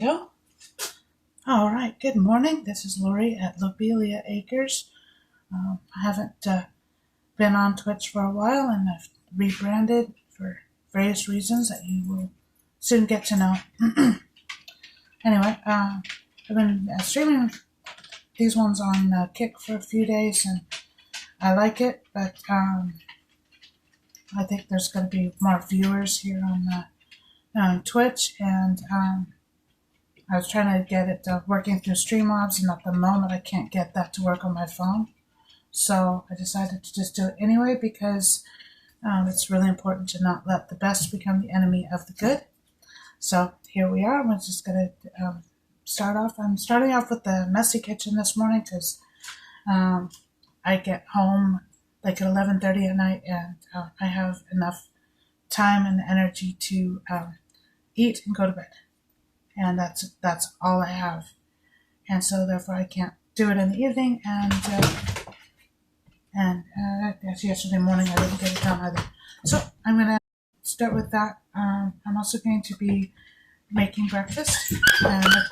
Go. All right. Good morning. This is Lori at Lobelia Acres. I haven't been on Twitch for a while, and I've rebranded for various reasons that you will soon get to know. Anyway, I've been streaming these ones on Kick for a few days, and I like it, but I think there's going to be more viewers here on Twitch, and I was trying to get it working through Streamlabs, and at the moment I can't get that to work on my phone. So I decided to just do it anyway because it's really important to not let the best become the enemy of the good. So here we are. I'm just going to start off. I'm starting off with the messy kitchen this morning because I get home like at 11:30 at night, and I have enough time and energy to eat and go to bed. And that's all I have, and so therefore I can't do it in the evening. And yesterday morning I didn't get it done either. So I'm gonna start with that. I'm also going to be making breakfast, and I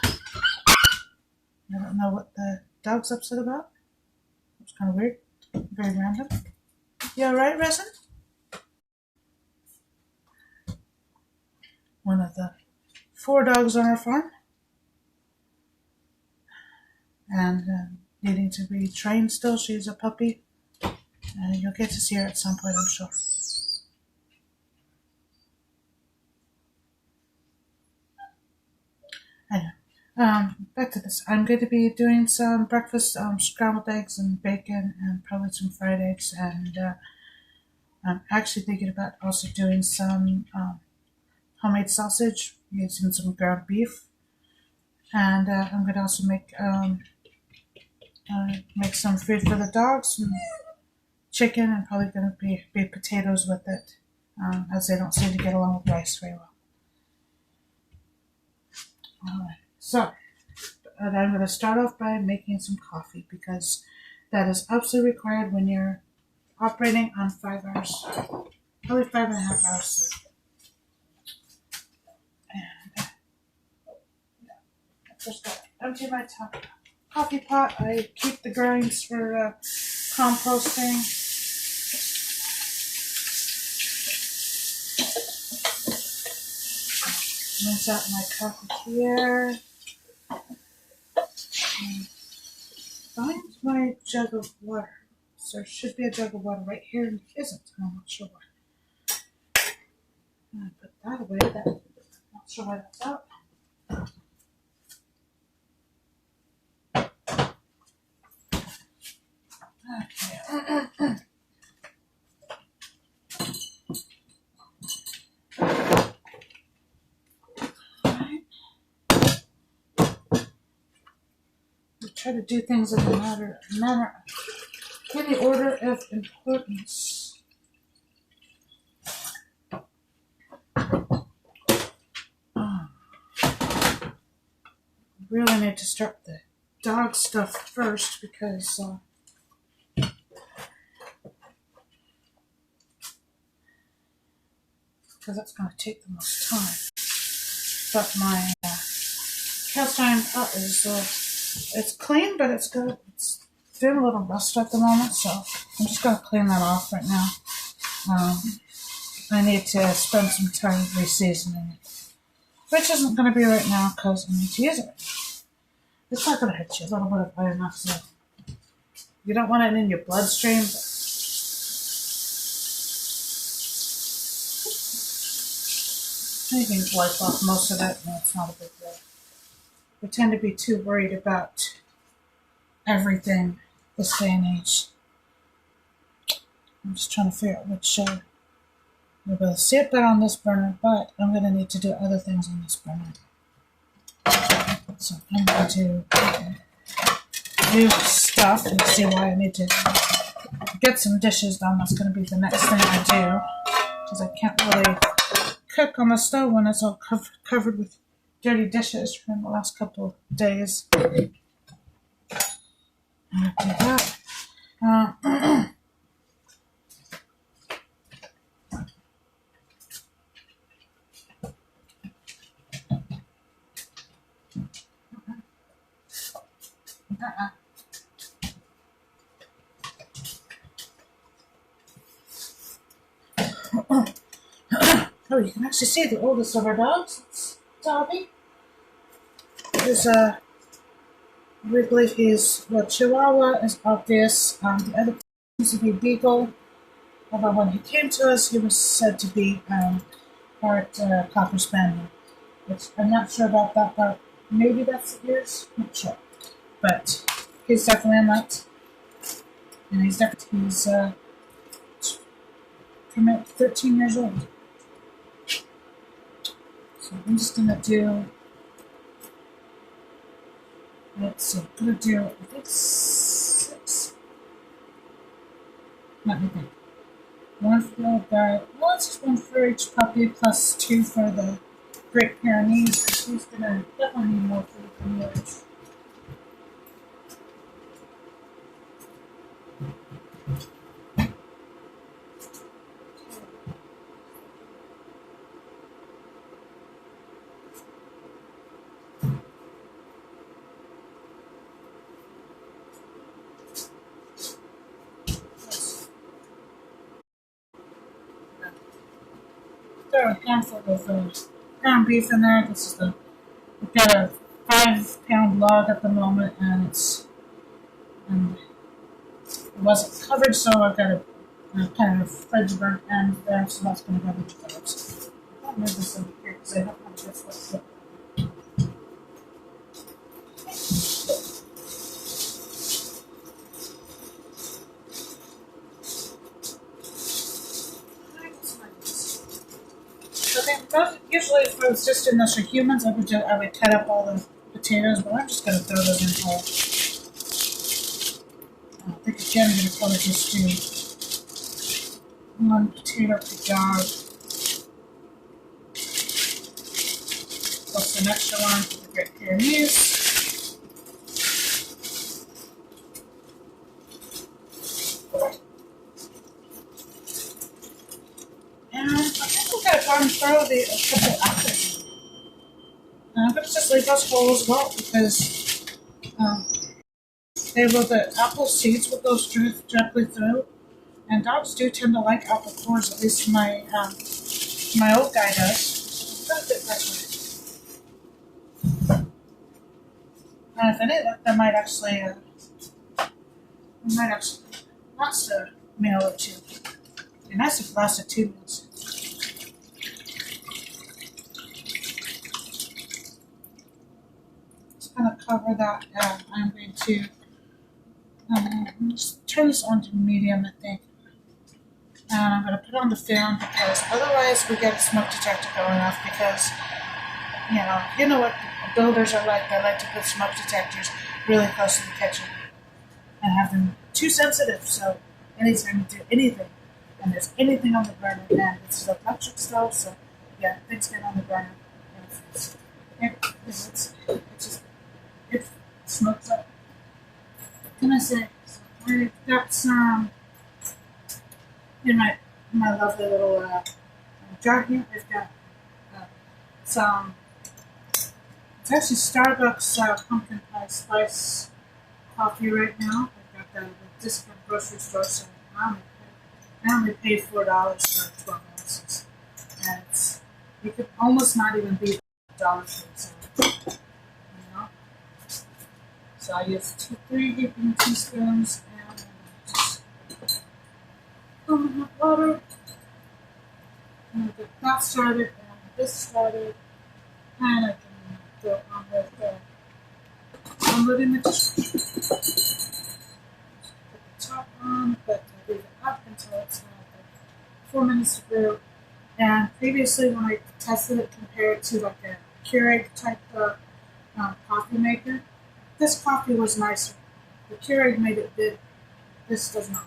don't know what the dog's upset about. It's kind of weird, very random. You all right, Resin? One of the 4 dogs on our farm, and needing to be trained still. She's a puppy, and you'll get to see her at some point, I'm sure. Anyway, back to this. I'm going to be doing some breakfast, scrambled eggs and bacon, and probably some fried eggs, and I'm actually thinking about also doing some homemade sausage using some ground beef, and I'm going to also make some food for the dogs, and chicken, and probably going to be potatoes with it, as they don't seem to get along with rice very well. All right, so I'm going to start off by making some coffee because that is absolutely required when you're operating on 5 hours, probably 5.5 hours. And first got to empty my coffee pot. I keep the grinds for composting. Rinse out my coffee here. Find my jug of water. So there should be a jug of water right here, and it isn't. I'm not sure why. I'm put that away. I'm not sure why that's out. Okay. Try to do things in a manner in the order of importance. Really need to start the dog stuff first because that's going to take the most time. But my cast iron pot is it's clean, but it's good. It's doing a little rust at the moment, so I'm just going to clean that off right now. I need to spend some time reseasoning it, which isn't going to be right now because I need to use it. It's not going to hit you. A little bit of iron oxide. You don't want it in your bloodstream, but you can wipe off most of it, and it's not a big deal. We tend to be too worried about everything this day and age. I'm just trying to figure out which you'll be able to see it better on this burner, but I'm going to need to do other things on this burner. So I'm going to do stuff and see why I need to get some dishes done. That's going to be the next thing I do because I can't really cook on the stove when it's all covered with dirty dishes from the last couple of days. I'll do that. Uh-uh. Oh, you can actually see the oldest of our dogs. It's Dobby. There's we believe he's Chihuahua is obvious. The other seems to be Beagle. Although when he came to us, he was said to be part Cocker Spaniel, which I'm not sure about that part. Maybe that's yours. Not sure, but he's definitely a mutt, and he's 13 years old. So I'm just gonna do. Let's see. I'm gonna do. I think 6. Let me think. One for the guy. Well, it's just one for each puppy, plus 2 for the Great Pyrenees, because he's gonna definitely need more food than yours. Throw a handful of ground beef in there. We've got a 5-pound log at the moment, and it wasn't covered, so I've got a kind of fridge burnt end there, so that's going to go into those. I'll move this over here because I don't have this one. Usually, if it was just in this for humans, I would cut up all the potatoes, but I'm just going to throw those in whole. I think again, I'm going to probably just do 1 potato per dog, plus an extra one for the Great Pyrenees. And I think we're going to go and throw a couple apples. And I'm going to just leave those whole as well because the apple seeds will go directly through. And dogs do tend to like apple cores, at least my old guy does. That's a bit that way. And if any luck, I might actually last a meal or two. It'd be nice if it lasted 2 meals. Just gonna cover that. I'm going to just turn this on to medium, I think. And I'm going to put on the film because otherwise we get a smoke detector going off because, you know what builders are like. They like to put smoke detectors really close to the kitchen and have them too sensitive. So anytime you do anything and there's anything on the burner, man, this is an electric stove, so yeah, things get on the burner. It smokes up. What can I say? So we've got some. In my lovely little jar here, I've got some. It's actually Starbucks pumpkin pie spice coffee right now. I've got that at a discount grocery store, so I only paid $4 for 12 ounces, and you could almost not even beat $1 for it. So I use 3 heaping teaspoons and just hot water. And get that started and this started, and I can go on with omelet mix. Put the top on, but I leave it up until it's 4 minutes to brew. And previously, when I tested it compared to like a Keurig type of coffee maker, this coffee was nicer. The Keurig made it bitter. This does not.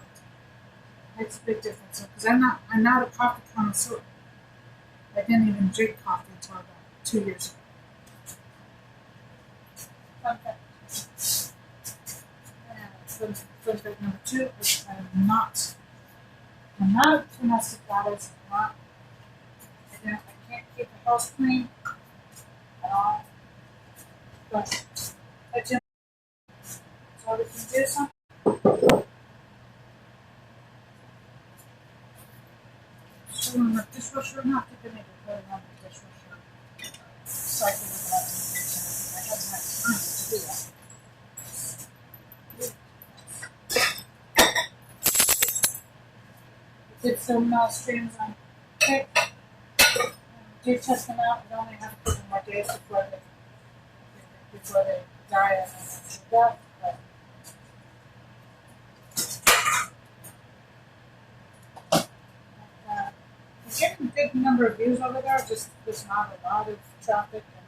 Makes a big difference because I'm not a coffee connoisseur. I didn't even drink coffee until about 2 years ago. Fun fact. And fun fact number 2 is I'm not a domestic goddess. I can't keep the house clean at all. But I do so we can do something. So in the dishwasher, I'm not thinking maybe put it on the dishwasher. So I can look at it. I haven't had time to do that. Did some streams on pick. Do test them out. We only have a couple more days before they die and death. But I'm getting a good number of views over there. Just there's not a lot of traffic, and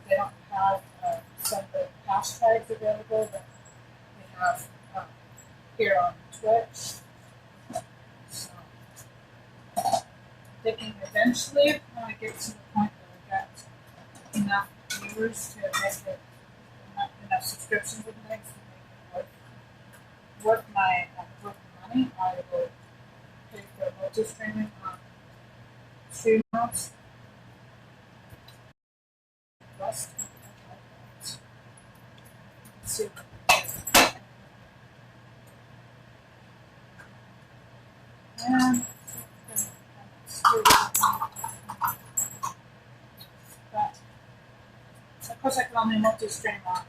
they don't have some of the hashtags available that we have here on Twitch. So thinking eventually when I get to the point where I got enough viewers to make it enough subscriptions and things to make it worth my money, I will pay for multi-streaming on Stream Nov. Let's see what and but of course I can only multi-stream on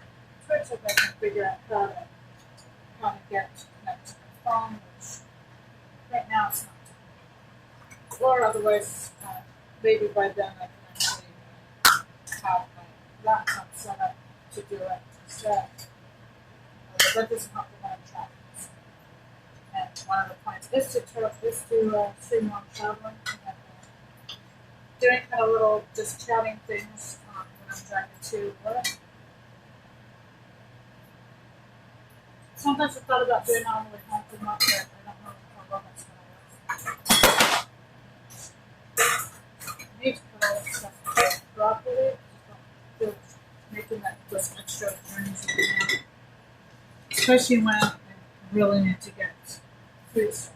Twitch if I can figure out how to get connected to my phone, which right now it's not. Or otherwise, maybe by then I can actually have my laptop set up to do it instead. But that doesn't help the amount of traffic. And one of the points is to stream on traveling and doing kind of little just chatting things when I'm driving to work. Sometimes I thought about doing it on the way home from work, but I don't know how long it's going to work. I need to put all this stuff properly. I just don't feel making those extra journeys right now. Especially when I really need to get food stuff.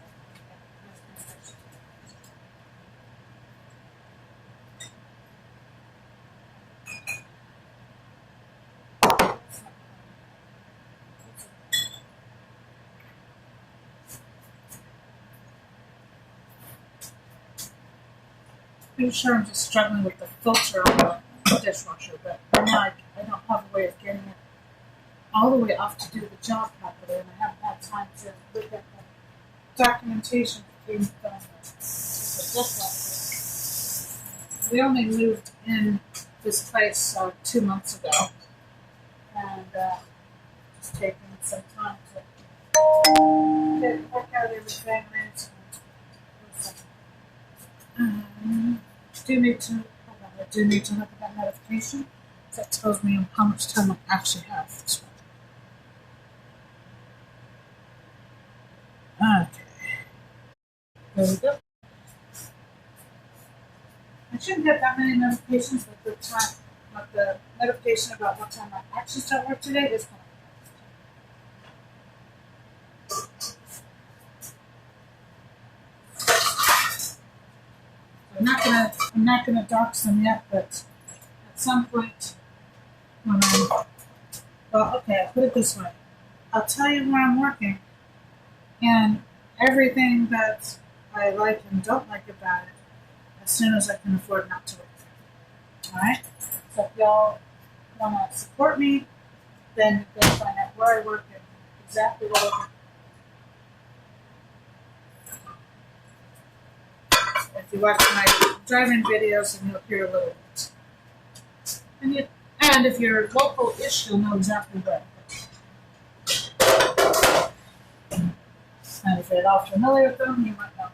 I'm sure I'm just struggling with the filter on the dishwasher, but now I don't have a way of getting it all the way off to do the job properly, and I haven't had time to look at the documentation for things done with the dishwasher. We only moved in this place 2 months ago, and just taking some time to work out everything. I do need to look at that notification. That tells me how much time I actually have for this one. Okay. There we go. I shouldn't get that many notifications, but the notification about what time I actually start work today is coming. I'm not gonna dox them yet, but at some point when I'll put it this way. I'll tell you where I'm working and everything that I like and don't like about it as soon as I can afford not to work there. Alright? So if y'all wanna support me, then go find out where I work and exactly what I work. If you watch my driving videos, then you'll hear a little bit. And if you're local-ish, you'll know exactly where. And if you're at all familiar with them, you might know.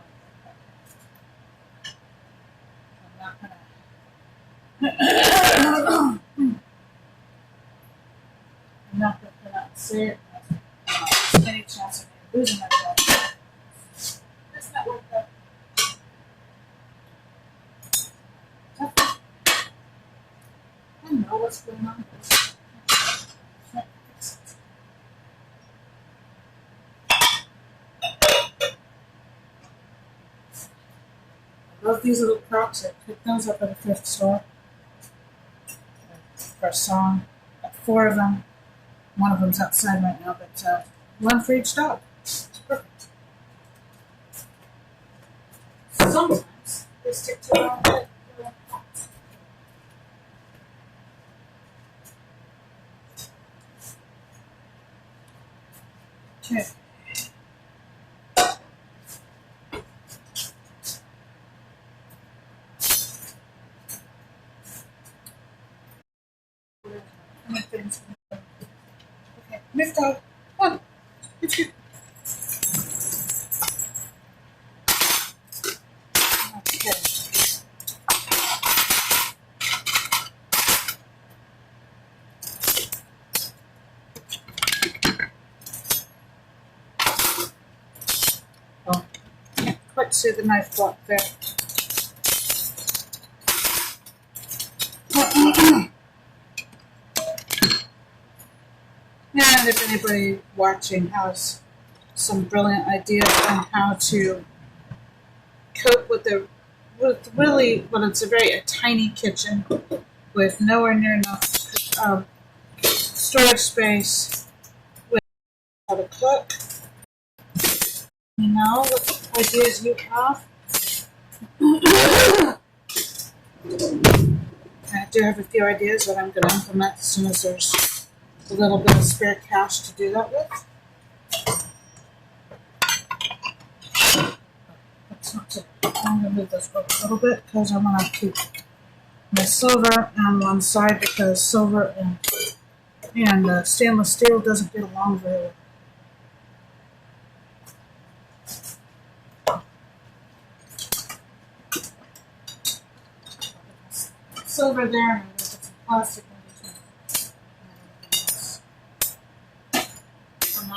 I'm not going to say it. Any chance of me losing my job. It's not worth it. I know what's going on. I love these little props. I picked those up at a thrift store for a song. 4 of them. One of them's outside right now, but one for each dog. It's perfect. Sometimes they stick to their own bed. Okay. Okay, Miss Dog, come. Get you. Okay. Oh, can't quite see the knife block there. And if anybody watching has some brilliant ideas on how to cope with really when it's a tiny kitchen with nowhere near enough storage space with how to cook. You know what ideas you have. I do have a few ideas that I'm going to implement as soon as there's a little bit of spare cash to do that with. That's not too bad. I'm going to move this up a little bit because I want to keep my silver on one side because silver and stainless steel doesn't get along very well. Silver there, and there's some plastic in between. And I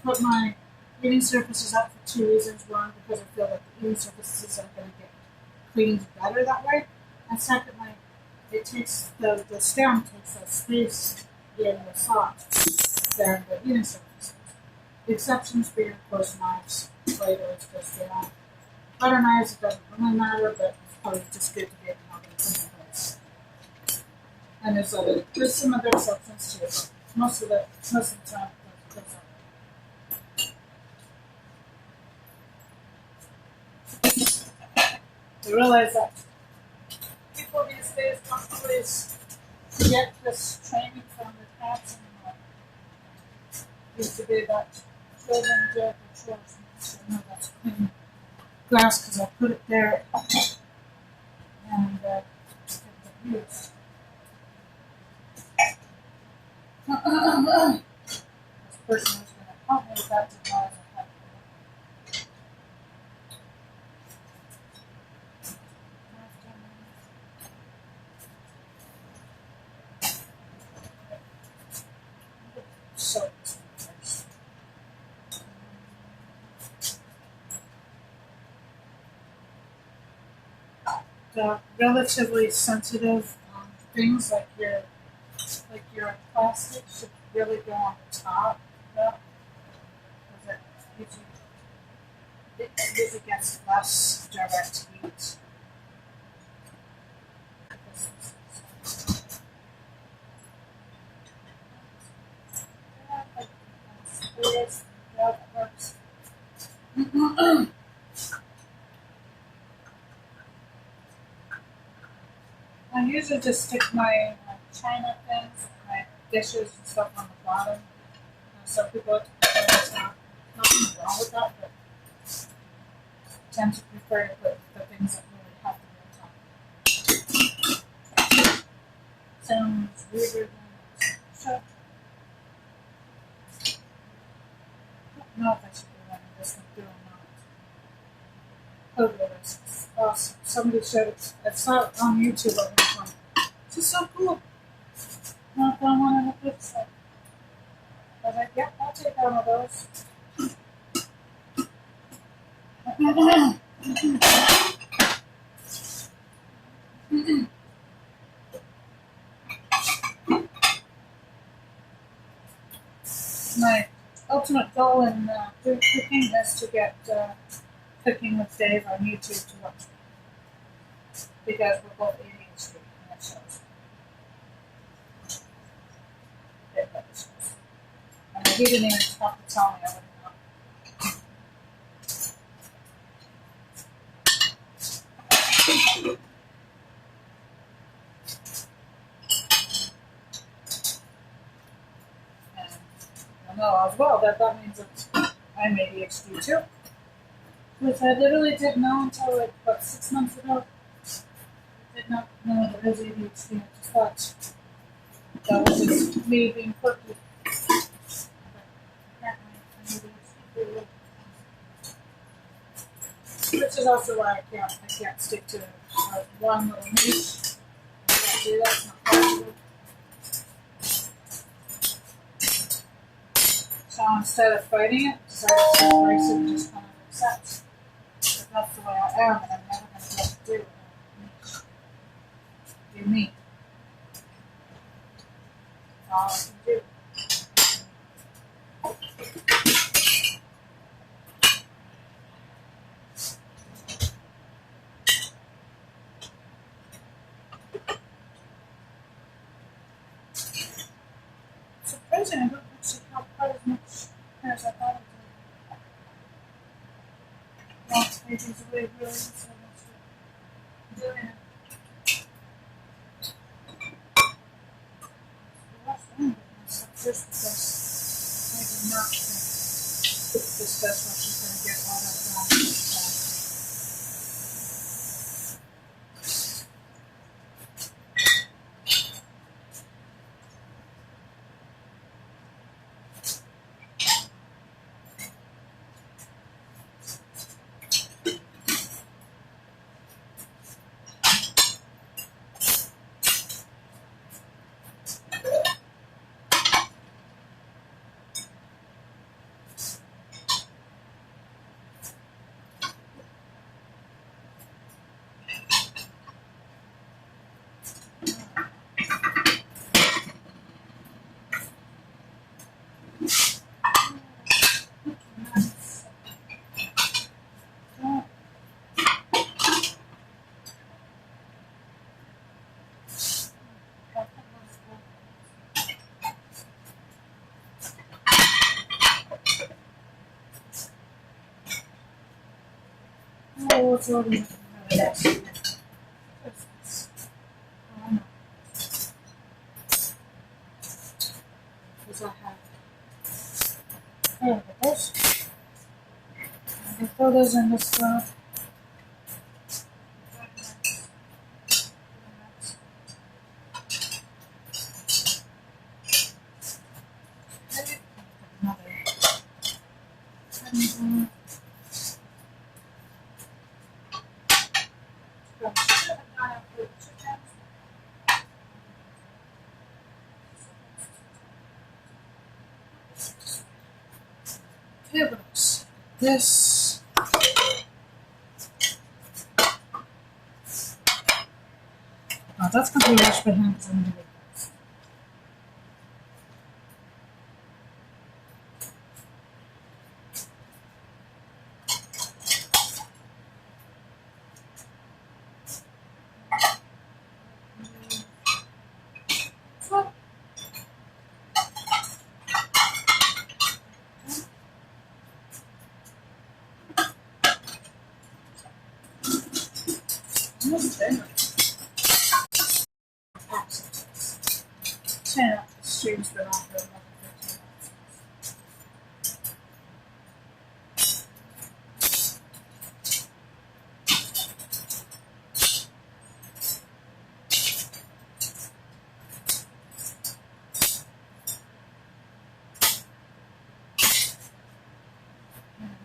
put my eating surfaces up for 2 reasons. One, because I feel like the eating surfaces are going to get cleaned better that way. And secondly, it takes the stem takes that space in the sauce than the eating surfaces. The exceptions being, of course, knives, flavors, because butter knives, it doesn't really matter, but it's probably just good to get how they put in place. And there's some other exceptions too, but most of the time, that's I realize that people these days don't always get this training from the cats anymore. It used to be that children did the chores, and I know that's clean glass because I put it there and just get it used. This person who's going to help me with that to know I have so the relatively sensitive things like your plastic should really go on the top, because it usually gets less direct heat. That works. I usually just stick my china things and my dishes and stuff on the bottom. Some people like to prefer it's nothing wrong with that, but I tend to prefer to put the things that really have to be on top. Sounds weirder than so. I don't know if I should be letting this one through or not. Oh, this is awesome. Somebody showed it. I saw it on YouTube at one point. This is so cool. I found one in the flip side. I was like, yeah, I'll take one of those. My ultimate goal in doing cooking is to get Cooking with Dave on YouTube to watch because we're both ADHD and that shows. he didn't even have to tell me. I wouldn't know. And I know as well that means that I'm ADHD too. Which I literally didn't know until like, about 6 months ago. I did not know that I was ADHD. I just thought that was just me being quirky. Which is also why I can't stick to one little niche. I can't do that. It's not possible. So instead of fighting it, I decided to embrace it and just kind of accept that that's the way I am, and I'm never going to be able to do it. Do me. That's all I can do. Surprising, I don't actually have quite as much hair as I thought I did. Well, maybe it's really, really so much doing it. Just because maybe not this dishwasher is going to get all that done. Oh, it's already yes. Oh, no. Because I have. Oh, look at this. I can throw those in this stuff. Pivots. This. Oh, that's going to be rushed behind because I'm going to do this. Yeah, the stream's been on for another 15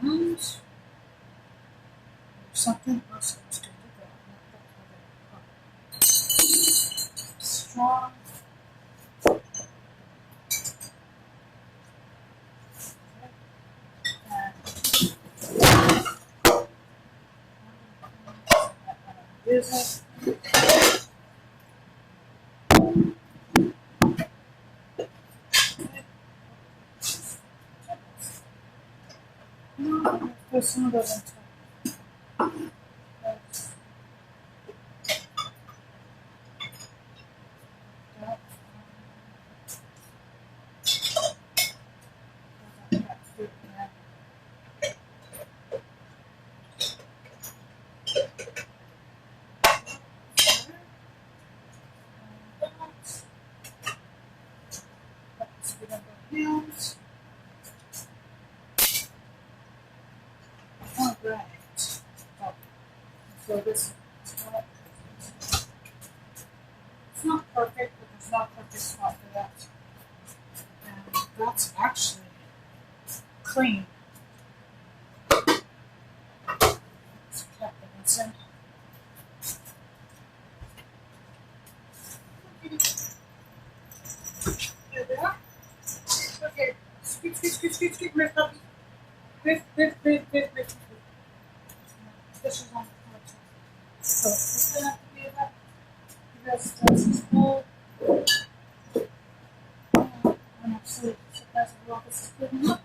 minutes. And something else I was going to go. Not that strong. Use it. No, there's some of those on top. hands. All right. So this it's not perfect, but there's not a perfect spot for that. And that's actually clean. Let's cut this in. There we are. Okay. Scoot, my puppy. This. This is on the floor. So it's gonna have to be about because that's his full. I'm actually surprised the office is good enough.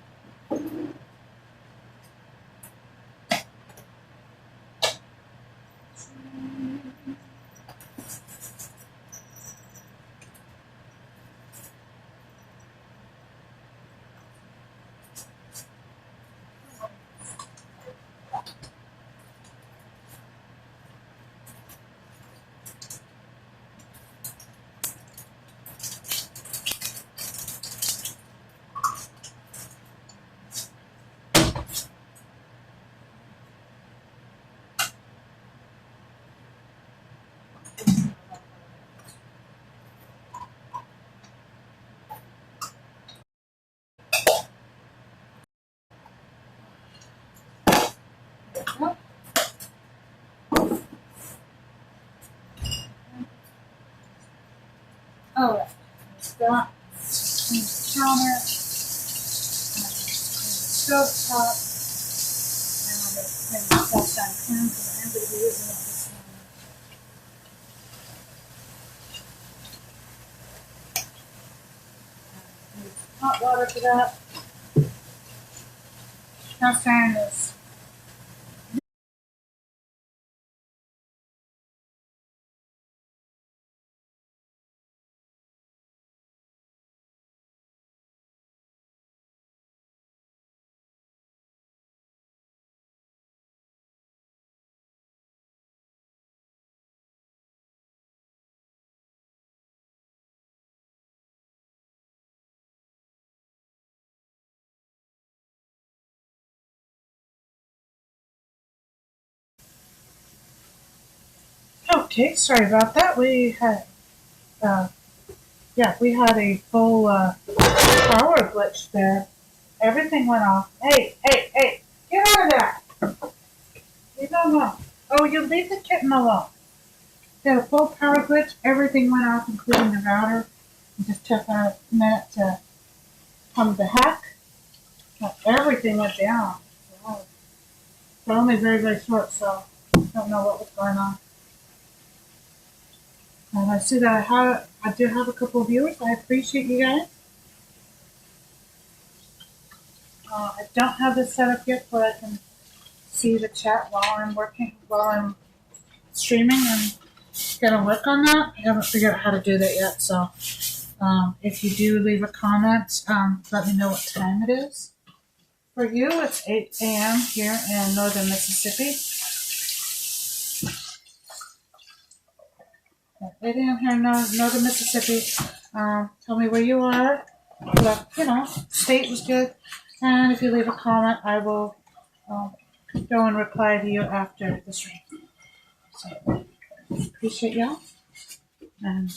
Alright, there's that. Clean the counter, stove top, and I'm going to clean the cast iron pan because I'm going to be using it this morning. Need hot water for that. Cast iron is okay. Sorry about that. Uh, we had a full power glitch there. Everything went off. Hey! Get out of there! Leave it alone. Oh, you leave the kitten alone. We had a full power glitch. Everything went off, including the router. It just took a minute to come back. But everything went down. So, but only very short, so I don't know what was going on. And I see that I do have a couple of viewers. I appreciate you guys. I don't have this set up yet, but I can see the chat while I'm streaming, and gonna work on that. I haven't figured out how to do that yet, so if you do leave a comment, let me know what time it is. For you, it's 8 a.m. here in northern Mississippi. 8 a.m. here in northern Mississippi. Tell me where you are. But, state was good. And if you leave a comment, I will go and reply to you after the stream. So, appreciate y'all. And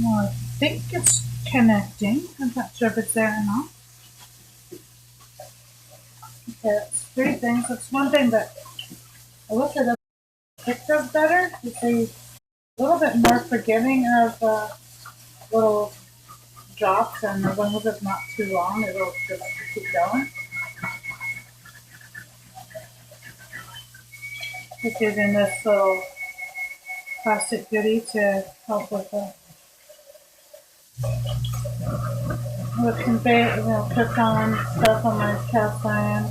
I think it's connecting. I'm not sure if it's there or not. Okay, that's 3 things. That's one thing that I wish I picked up better. It's a little bit more forgiving of little drops, and as long as it's not too long, it'll just keep going. Just using this little plastic goodie to help with with some cook on stuff on my cast iron.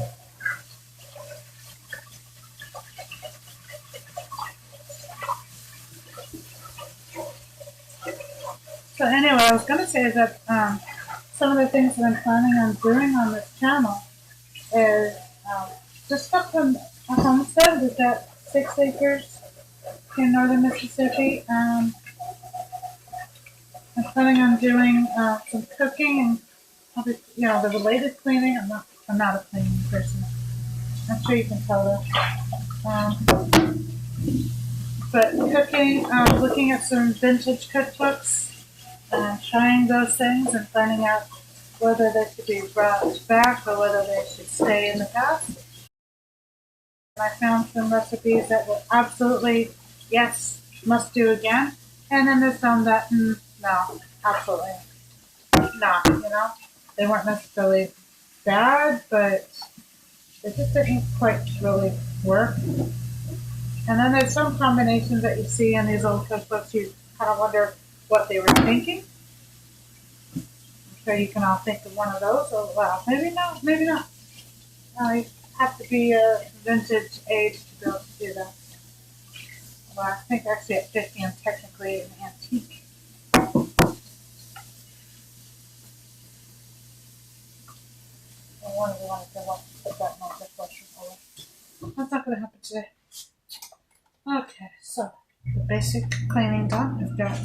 So anyway, I was going to say that some of the things that I'm planning on doing on this channel is just stuff from a homestead. We've got 6 acres in northern Mississippi. I'm planning on doing some cooking and probably, the related cleaning. I'm not a cleaning person. I'm sure you can tell that. But cooking, looking at some vintage cookbooks, trying those things and finding out whether they should be brought back or whether they should stay in the past. And I found some recipes that were absolutely, yes, must do again. And then there's some that, no, absolutely not, They weren't necessarily bad, but they just didn't quite really work. And then there's some combinations that you see in these old cookbooks, you kind of wonder what they were thinking. I'm sure you can all think of one of those. Oh, well, maybe not, maybe not. You have to be a vintage age to be able to do that. Well, I think actually at 50 I'm technically an antique. I wonder if I want to put that in my dishwasher folder. That's not going to happen today. Okay, so the basic cleaning done. I've got a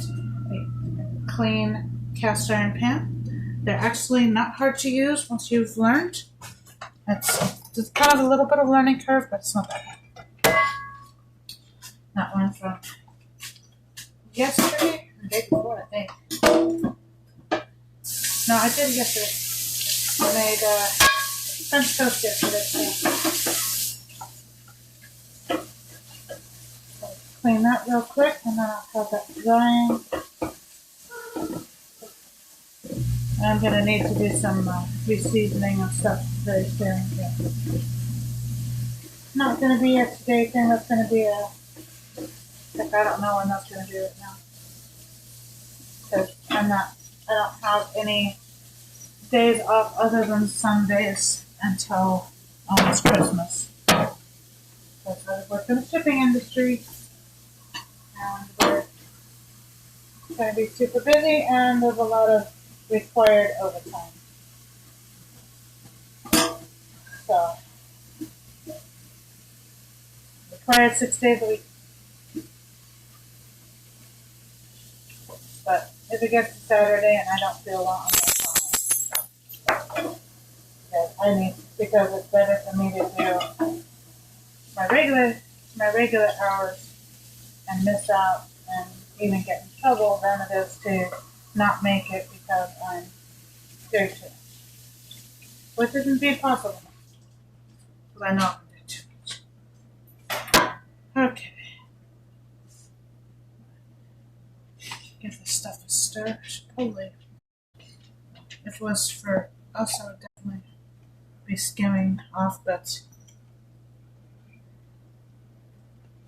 clean cast iron pan. They're actually not hard to use once you've learned. It's kind of a little bit of a learning curve, but it's not that bad. That one from yesterday, the day before, I think. No, I did yesterday. I made French toast yesterday. Clean that real quick, and then I'll have that drying. I'm going to need to do some re-seasoning and stuff very soon. Yeah. Not going to be a today thing. That's going to be I don't know when that's going to do it now. Because I don't have any days off other than Sundays until almost Christmas. Because I work in the shipping industry. And we're going to be super busy, and there's a lot of required overtime. So, required 6 days a week. But if it gets to Saturday and I don't feel well, I'm going to because it's better for me to do my regular hours and miss out and even get in trouble than it is to not make it because I'm doing too much. Which is indeed possible. Because I know I'm doing too much. Okay. Give this stuff a stir. Probably. If it was for us, I would definitely be skimming off, but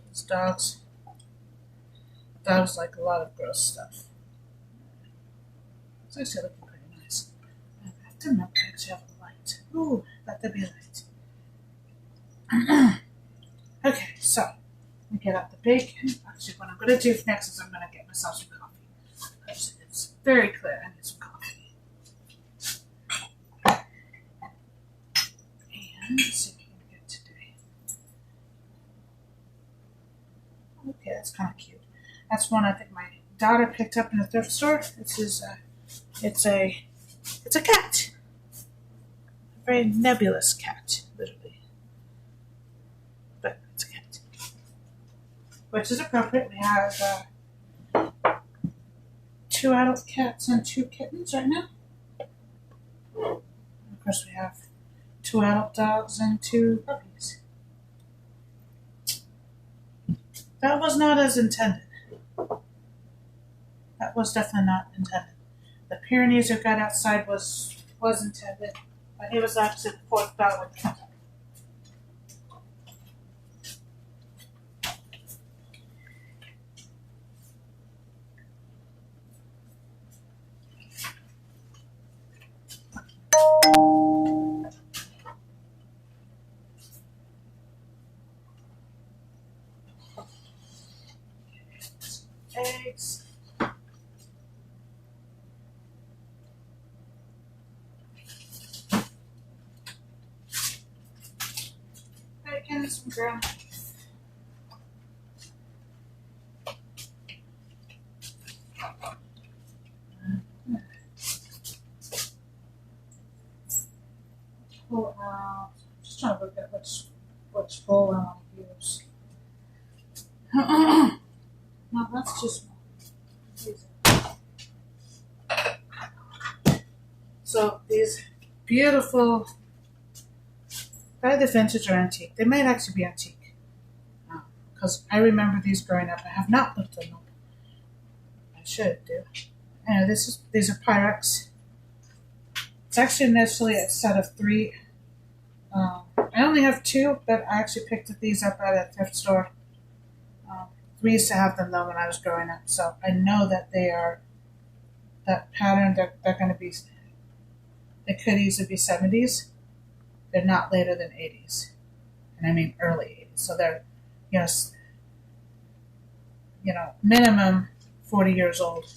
these dogs like a lot of gross stuff. It's actually looking pretty nice. I have to remember to actually have a light. Ooh, let there be a light. Okay, so let me get out the bacon. Actually, what I'm going to do next is I'm going to get myself some coffee. Because it's very clear I need some coffee. And let's see what we can get today. Okay, that's kind of cute. That's one I think my daughter picked up in the thrift store. It's a cat. A very nebulous cat, literally. But it's a cat. Which is appropriate. We have 2 adult cats and 2 kittens right now. And of course we have 2 adult dogs and 2 puppies. That was not as intended. That was definitely not intended. The Pyrenees who got outside was intended, but he was actually the 4th dog with him. me some ground. Pull out. Just trying to look at which bowl I want to use. No, that's just so these beautiful, either vintage or antique. They might actually be antique because I remember these growing up. I have not looked at them. I should do. And these are Pyrex. It's actually initially a set of 3. I only have 2, but I actually picked these up at a thrift store. We used to have them though when I was growing up, so I know that they are that pattern. They're going to be. They could easily be 70s. They're not later than 80s, and I mean early 80s. So they're, minimum 40 years old,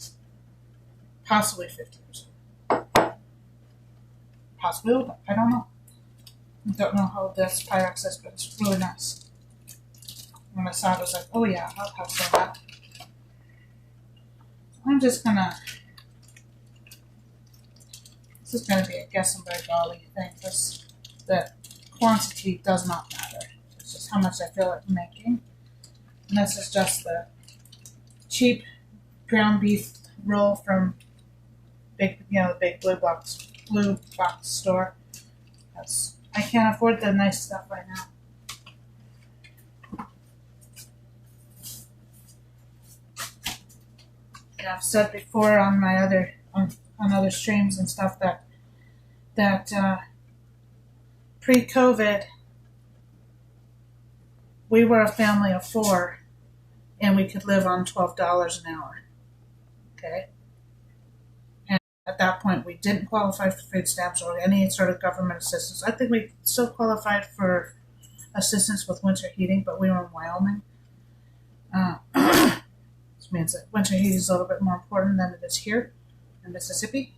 possibly 50 years old, possibly older. I don't know. I don't know how this Pyrex is, but it's really nice. When I saw it, I was like, oh yeah, I'll have some of that. I'm just gonna, this is gonna be a guess and by golly thing, because the quantity does not matter. It's just how much I feel like making. And this is just the cheap ground beef roll from the big blue box store. I can't afford the nice stuff right now. Yeah, I've said before on my on other streams and stuff that pre-COVID we were a family of 4 and we could live on $12 an hour. Okay. At that point, we didn't qualify for food stamps or any sort of government assistance. I think we still qualified for assistance with winter heating, but we were in Wyoming. Which means that winter heating is a little bit more important than it is here in Mississippi.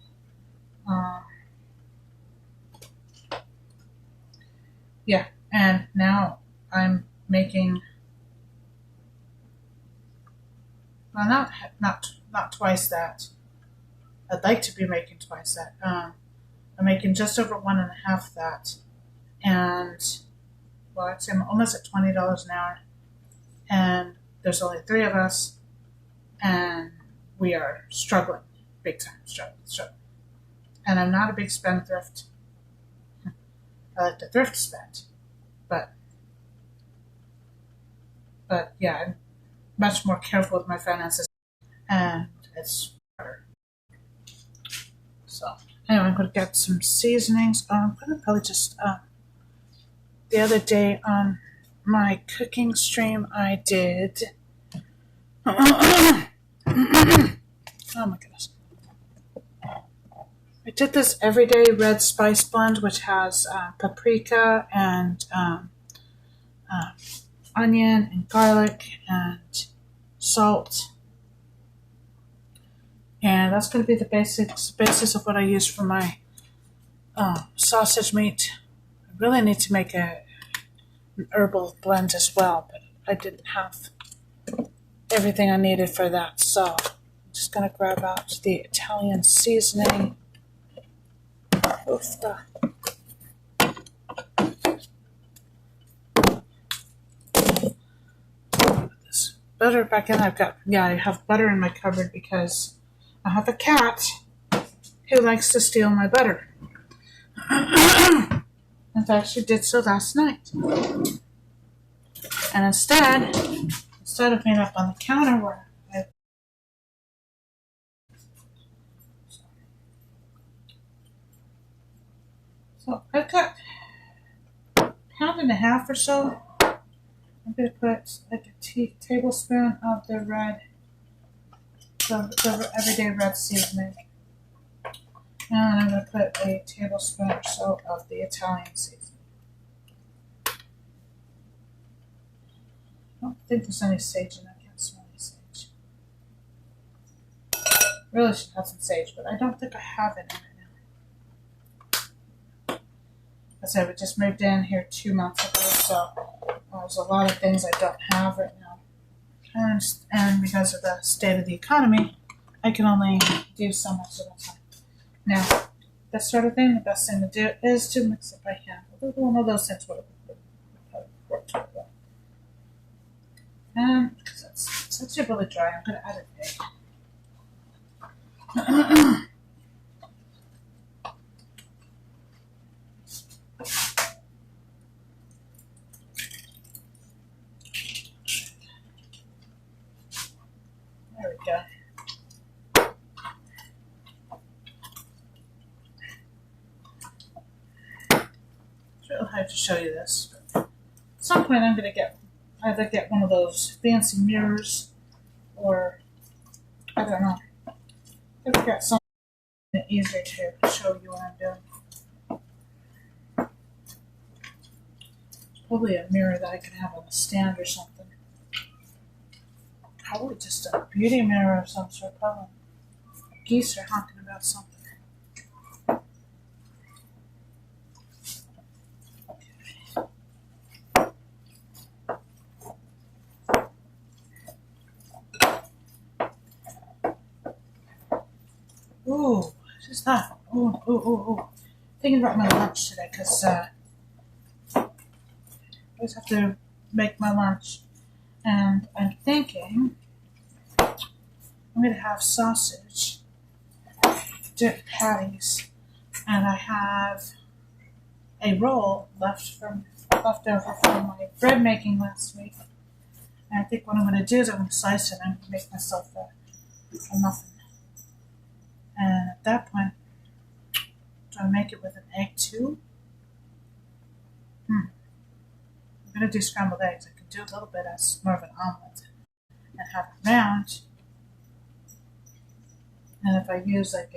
Yeah, and now I'm making, well, not twice that. I'd like to be making twice that. I'm making just over 1.5 that, and well, actually, I'm almost at $20 an hour, and there's only 3 of us, and we are struggling, big time struggling. And I'm not a big spendthrift. I like to thrift spend, but yeah, I'm much more careful with my finances, and it's harder. So anyway, I'm going to get some seasonings. I'm going to probably just, the other day on my cooking stream, I did, oh my goodness. I did this everyday red spice blend, which has paprika and onion and garlic and salt. And that's going to be the basis of what I use for my sausage meat. I really need to make an herbal blend as well, but I didn't have everything I needed for that. So I'm just going to grab out the Italian seasoning. This butter back in. I have butter in my cupboard because I have a cat who likes to steal my butter. In fact, she did so last night. And instead of being up on the counter where So I've got 1.5 pounds or so. I'm going to put like a tablespoon of the everyday red seasoning. And I'm going to put a tablespoon or so of the Italian seasoning. I don't think there's any sage in it. I can't smell any sage. Really should have some sage, but I don't think I have it in it now. As I said, we just moved in here 2 months ago, so There's a lot of things I don't have right now. And because of the state of the economy, I can only do so much at a time. Now, this sort of thing, the best thing to do is to mix it by hand. One of those things would work really well. And because it's actually really dry, I'm going to add an egg. There we go. It's really hard to show you this. But at some point, I'm going to either get one of those fancy mirrors, or I don't know. I've got something easier to show you what I'm doing. Probably a mirror that I can have on a stand or something. Probably just a beauty mirror of some sort. Probably geese are honking about something. Ooh, just that. Ooh. Thinking about my lunch today because I always have to make my lunch. And I'm thinking I'm going to have sausage, dip patties, and I have a roll left over from my bread making last week. And I think what I'm going to do is I'm going to slice it and make myself a muffin. And at that point, do I make it with an egg too? I'm going to do scrambled eggs. I could do a little bit as more of an omelet and have it round. And if I use like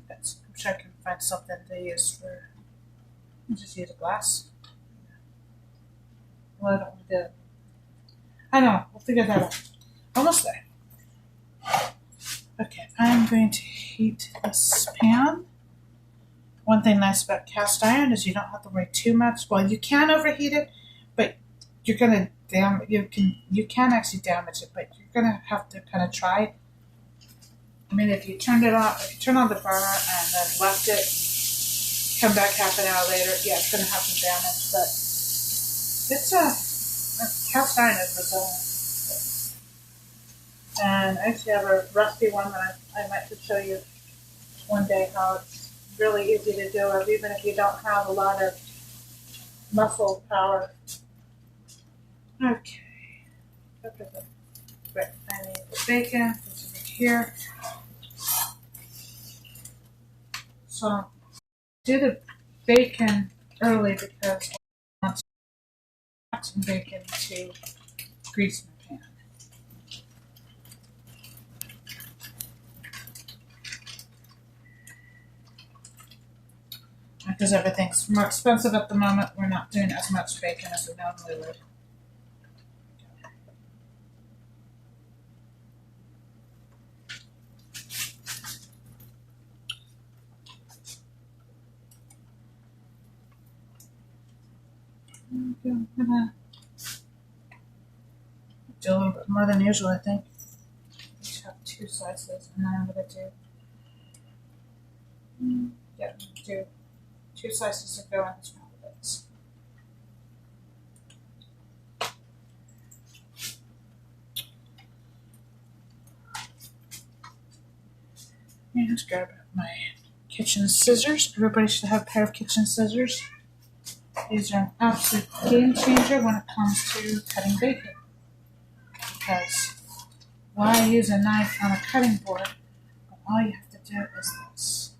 I'm sure I can find something to use for, I'll just use a glass. Well, I don't want to do it. I don't know. We'll figure that out. Almost there. Okay, I'm going to heat this pan. One thing nice about cast iron is you don't have to worry too much. Well, you can overheat it, but you're gonna you can actually damage it, but you're gonna have to kind of try it. I mean, if you turn on the burner and then left it, come back half an hour later, yeah, it's gonna have some damage, but it's a cast iron is resilient. And I actually have a rusty one that I might just show you one day how it's really easy to do it, even if you don't have a lot of muscle power. Okay. Wait, I need the bacon, which is over here. So do the bacon early because I want some bacon to grease my pan. Because everything's more expensive at the moment, we're not doing as much bacon as we normally would. I'm gonna do a little bit more than usual, I think. Just have 2 slices, and then I'm gonna do 2 slices of go in this scrambled eggs. And just grab my kitchen scissors. Everybody should have a pair of kitchen scissors. These are an absolute game changer when it comes to cutting bacon. Because why use a knife on a cutting board when all you have to do is this?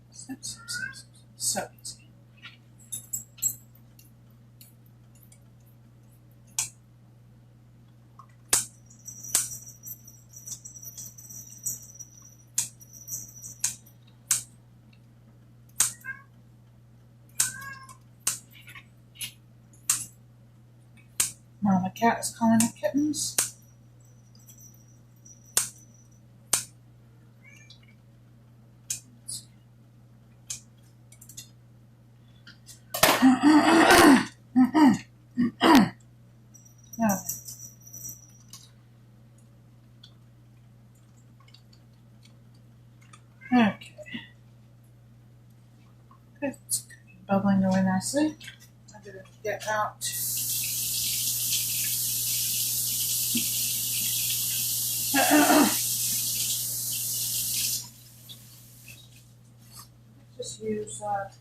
Snip. So easy. Now my cat is calling the kittens. Okay. It's bubbling away nicely. I'm going to get out. Just use that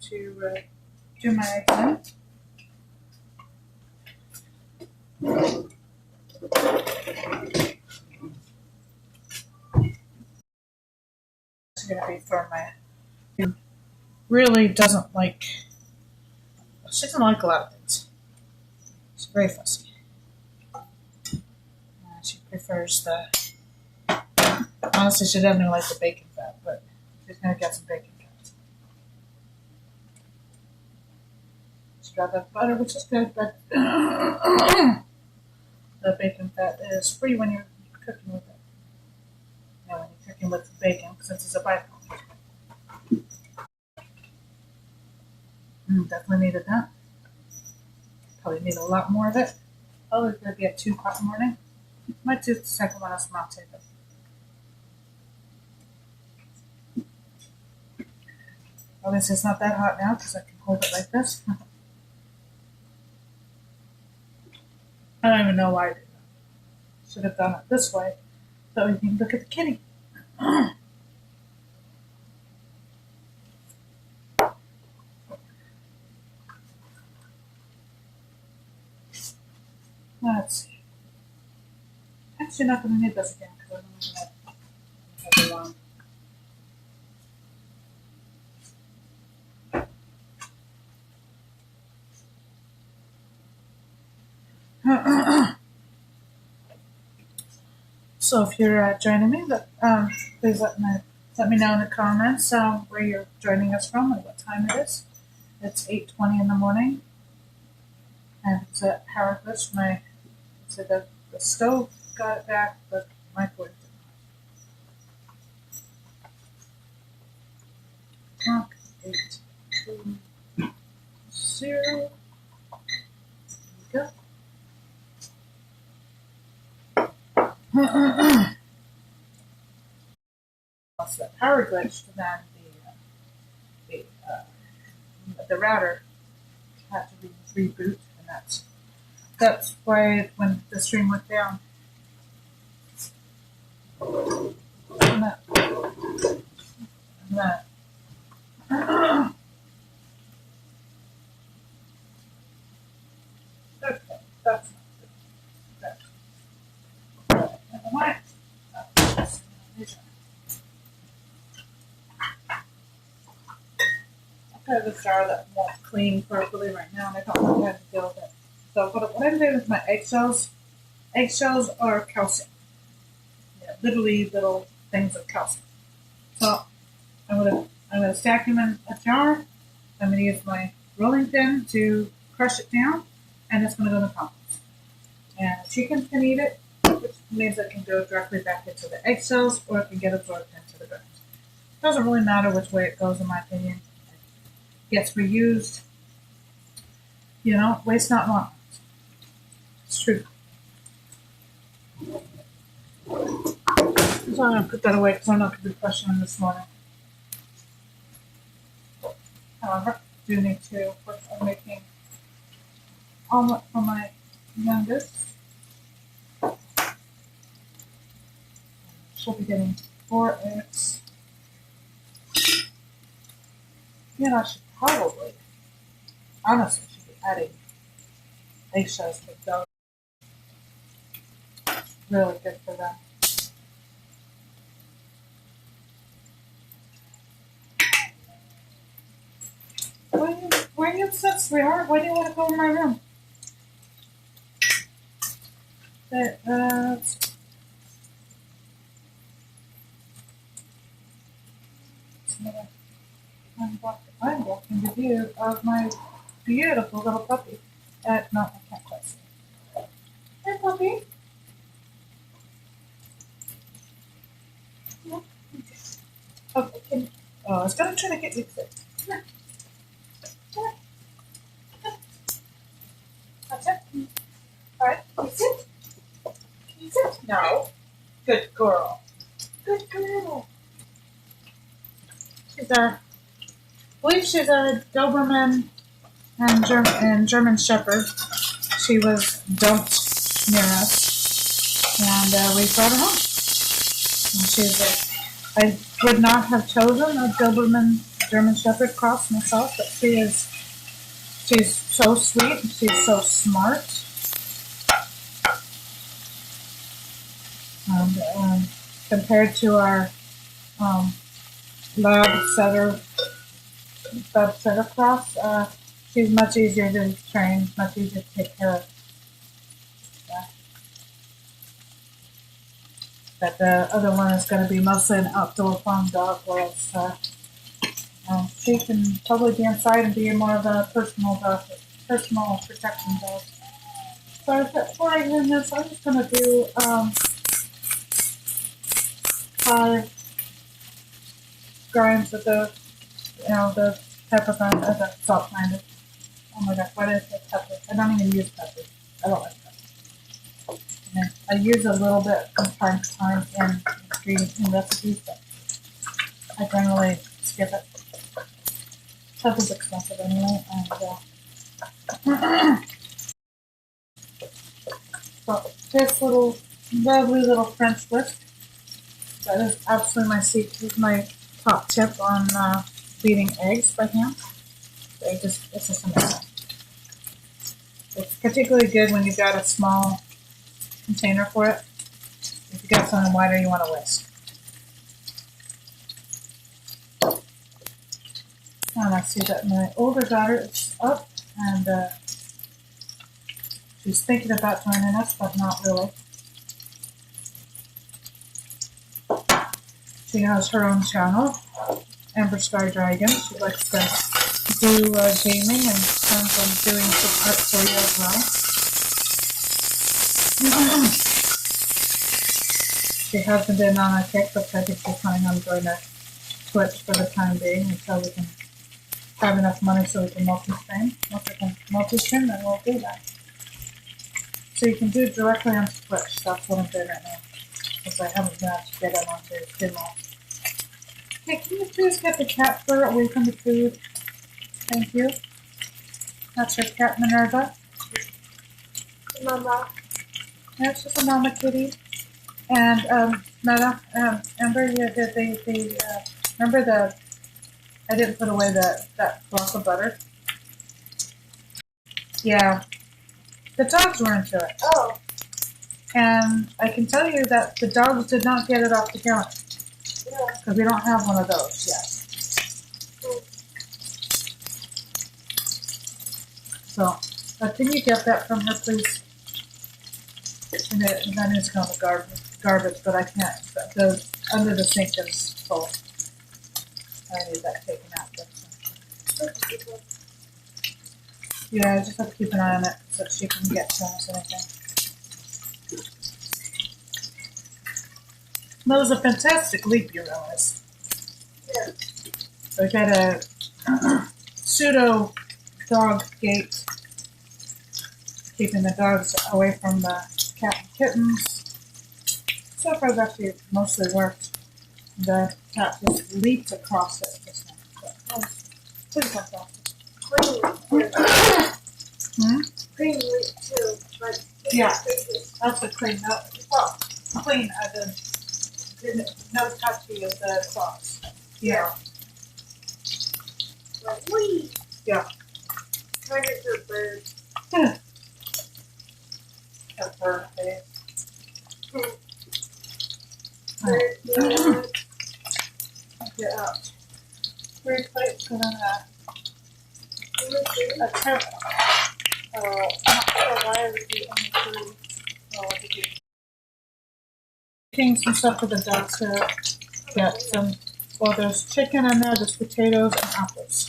to do my eggs in. It's going to be for my. Really doesn't like. She doesn't like a lot of things. She's very fussy. She prefers the. Honestly, she doesn't even like the bacon fat, but she's going to get some bacon fat. She'd rather have butter, which is good, but the bacon fat is free when you're cooking with it. You know, when you're cooking with the bacon, since it's a byproduct. Definitely needed that. Probably need a lot more of it. Probably going to be a 2-pot morning. Might do the second one as mate, but obviously it's not that hot now because I can hold it like this. I don't even know why I did that. Should have done it this way so we can look at the kitty. Let's see. Actually, not going to need this again because I'm going to have it long. So if you're joining me, please let me know in the comments where you're joining us from and what time it is. It's 8:20 in the morning, and it's at Power Glitch. The stove got it back, but the microwave did not. Clock 8:20. There we go. Once the power glitched, then the router had to reboot, and that's why when the stream went down. And that. Okay, that's not good. Never mind. I have a jar that won't clean properly right now, and I don't know how to deal with it. So what I'm doing with my eggshells are calcium. Yeah, literally little things of calcium. So I'm gonna stack them in a jar. I'm gonna use my rolling pin to crush it down, and it's gonna go in the compost. And the chickens can eat it, which means it can go directly back into the eggshells, or it can get absorbed into the ground. It doesn't really matter which way it goes, in my opinion. Gets reused. You know, waste not, want. It's true. So I'm going to put that away because I'm not going to be crushing them this morning. However, I do need to, of course, I'm making omelet for my youngest. She'll be getting 4 eggs. Yeah, I should probably, honestly, should be adding eggshells to dough. Really good for them. Where are you sit, sweetheart? Why do you want to go in my room? I'm blocking the view of my beautiful little puppy. No, I can't quite see. Hey, puppy. Okay. Oh, I was going to try to get you sick. Come here. Come here. That's it. All right. Can you sit? Can you sit? No. Good. Good girl. Good girl. I believe she's a Doberman and German Shepherd. She was dumped near us, and we brought her home. And I would not have chosen a Doberman German Shepherd cross myself, but she's so sweet. She's so smart. And compared to our lab setter cross, she's much easier to train, much easier to take care of. Yeah. But the other one is going to be mostly an outdoor farm dog, whereas she can probably be inside and be more of a personal protection dog. So before I end this, I'm just going to do 5 grinds of the pepper grind, the salt grinder. Oh my gosh, what is it? Pepper. I don't even use peppers. I don't like peppers. And I use a little bit from time to time in recipes, but I generally skip it. Pepper's expensive anyway, and so this lovely little French whisk. That is absolutely my top tip on beating eggs by hand. It's just amazing. It's particularly good when you've got a small container for it. If you've got something wider you want to whisk. And I see that my older daughter is up and she's thinking about joining us, but not really. She has her own channel, Amber Sky Dragon. She likes to do gaming and plans on doing some art for you as well. She hasn't been on a kick, but I think she's planning on going to Twitch for the time being until we can have enough money so we can multi-stream. Once we can multi-stream, then we'll do that. So you can do it directly onto Twitch. That's what I'm doing right now. Because I haven't been able to get it onto Streamall. Hey, can you please get the cat fur away from the food? Thank you. That's her cat, Minerva. Mama. That's just a mama kitty. And Meta, Amber, remember I didn't put away that block of butter. Yeah, the dogs were into it. Oh. And I can tell you that the dogs did not get it off the counter. Yeah. Because we don't have one of those yet. So, can you get that from her, please? And then it's kind of garbage, but I can't. The under the sink is full. I need that taken out. Yeah, I just have to keep an eye on it so she can get to us anything. That was a fantastic leap, you realize. Yeah. So I got a pseudo dog gate, keeping the dogs away from the cat and kittens. So far, it's actually mostly worked. The cat just leaped across it just now. So, pretty fantastic. Clean leap too, but yeah, that's a clean. Well, clean as in no touchy of the sauce. Yeah. Like, wee. Yeah. Kind of a bird. A bird face. Bird. Yeah. Get out. 3 plates and then a tip. I'm not sure why I would do only 3. Oh, what did you? Making some stuff for the dogs to get some. Well, there's chicken in there, there's potatoes and apples.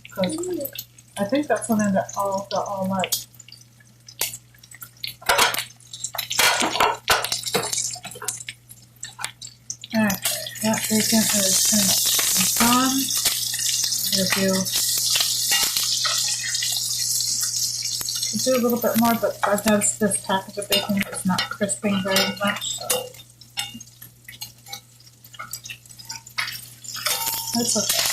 Because I think that's something that all like. Okay, that bacon is finished and done. I'm going to do do a little bit more, but I've noticed this package of bacon is not crisping very much, so that's okay.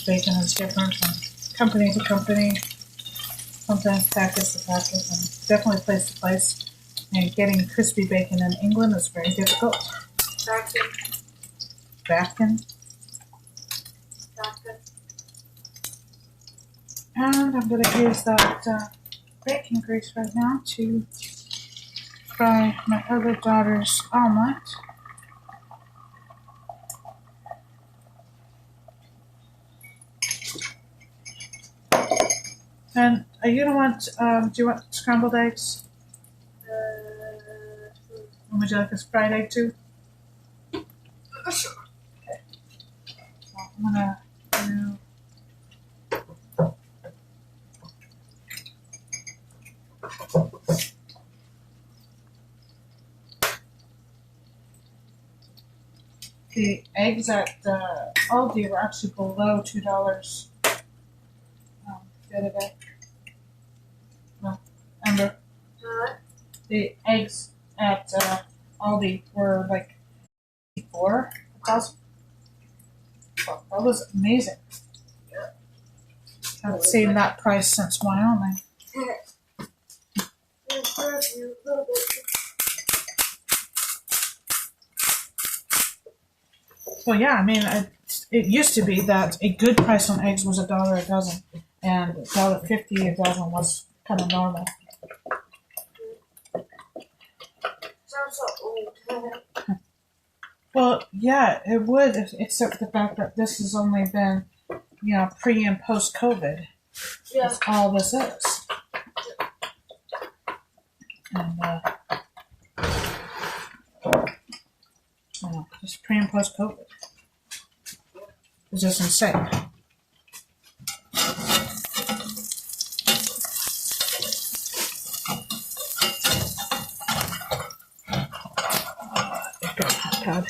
Bacon is different from company to company, sometimes package to package, and definitely place to place. And getting crispy bacon in England is very difficult. Bacon. And I'm going to use that bacon grease right now to fry my other daughter's omelet. And you don't want, do you want scrambled eggs? Would you like a fried egg too? Sure. Okay. So I'm gonna do the eggs at Aldi were actually below $2 the other day. No, Amber. The eggs at Aldi were like $4,000. Well, that was amazing. I haven't seen that price since Wyoming. Well, yeah, I mean, it used to be that a good price on eggs was $1 a dozen, and $1.50 a dozen was kind of normal. Sounds so old. Well, yeah, it would, except the fact that this has only been, pre and post COVID. Yeah. That's all this is. And, just pre and post COVID. It's just insane. God.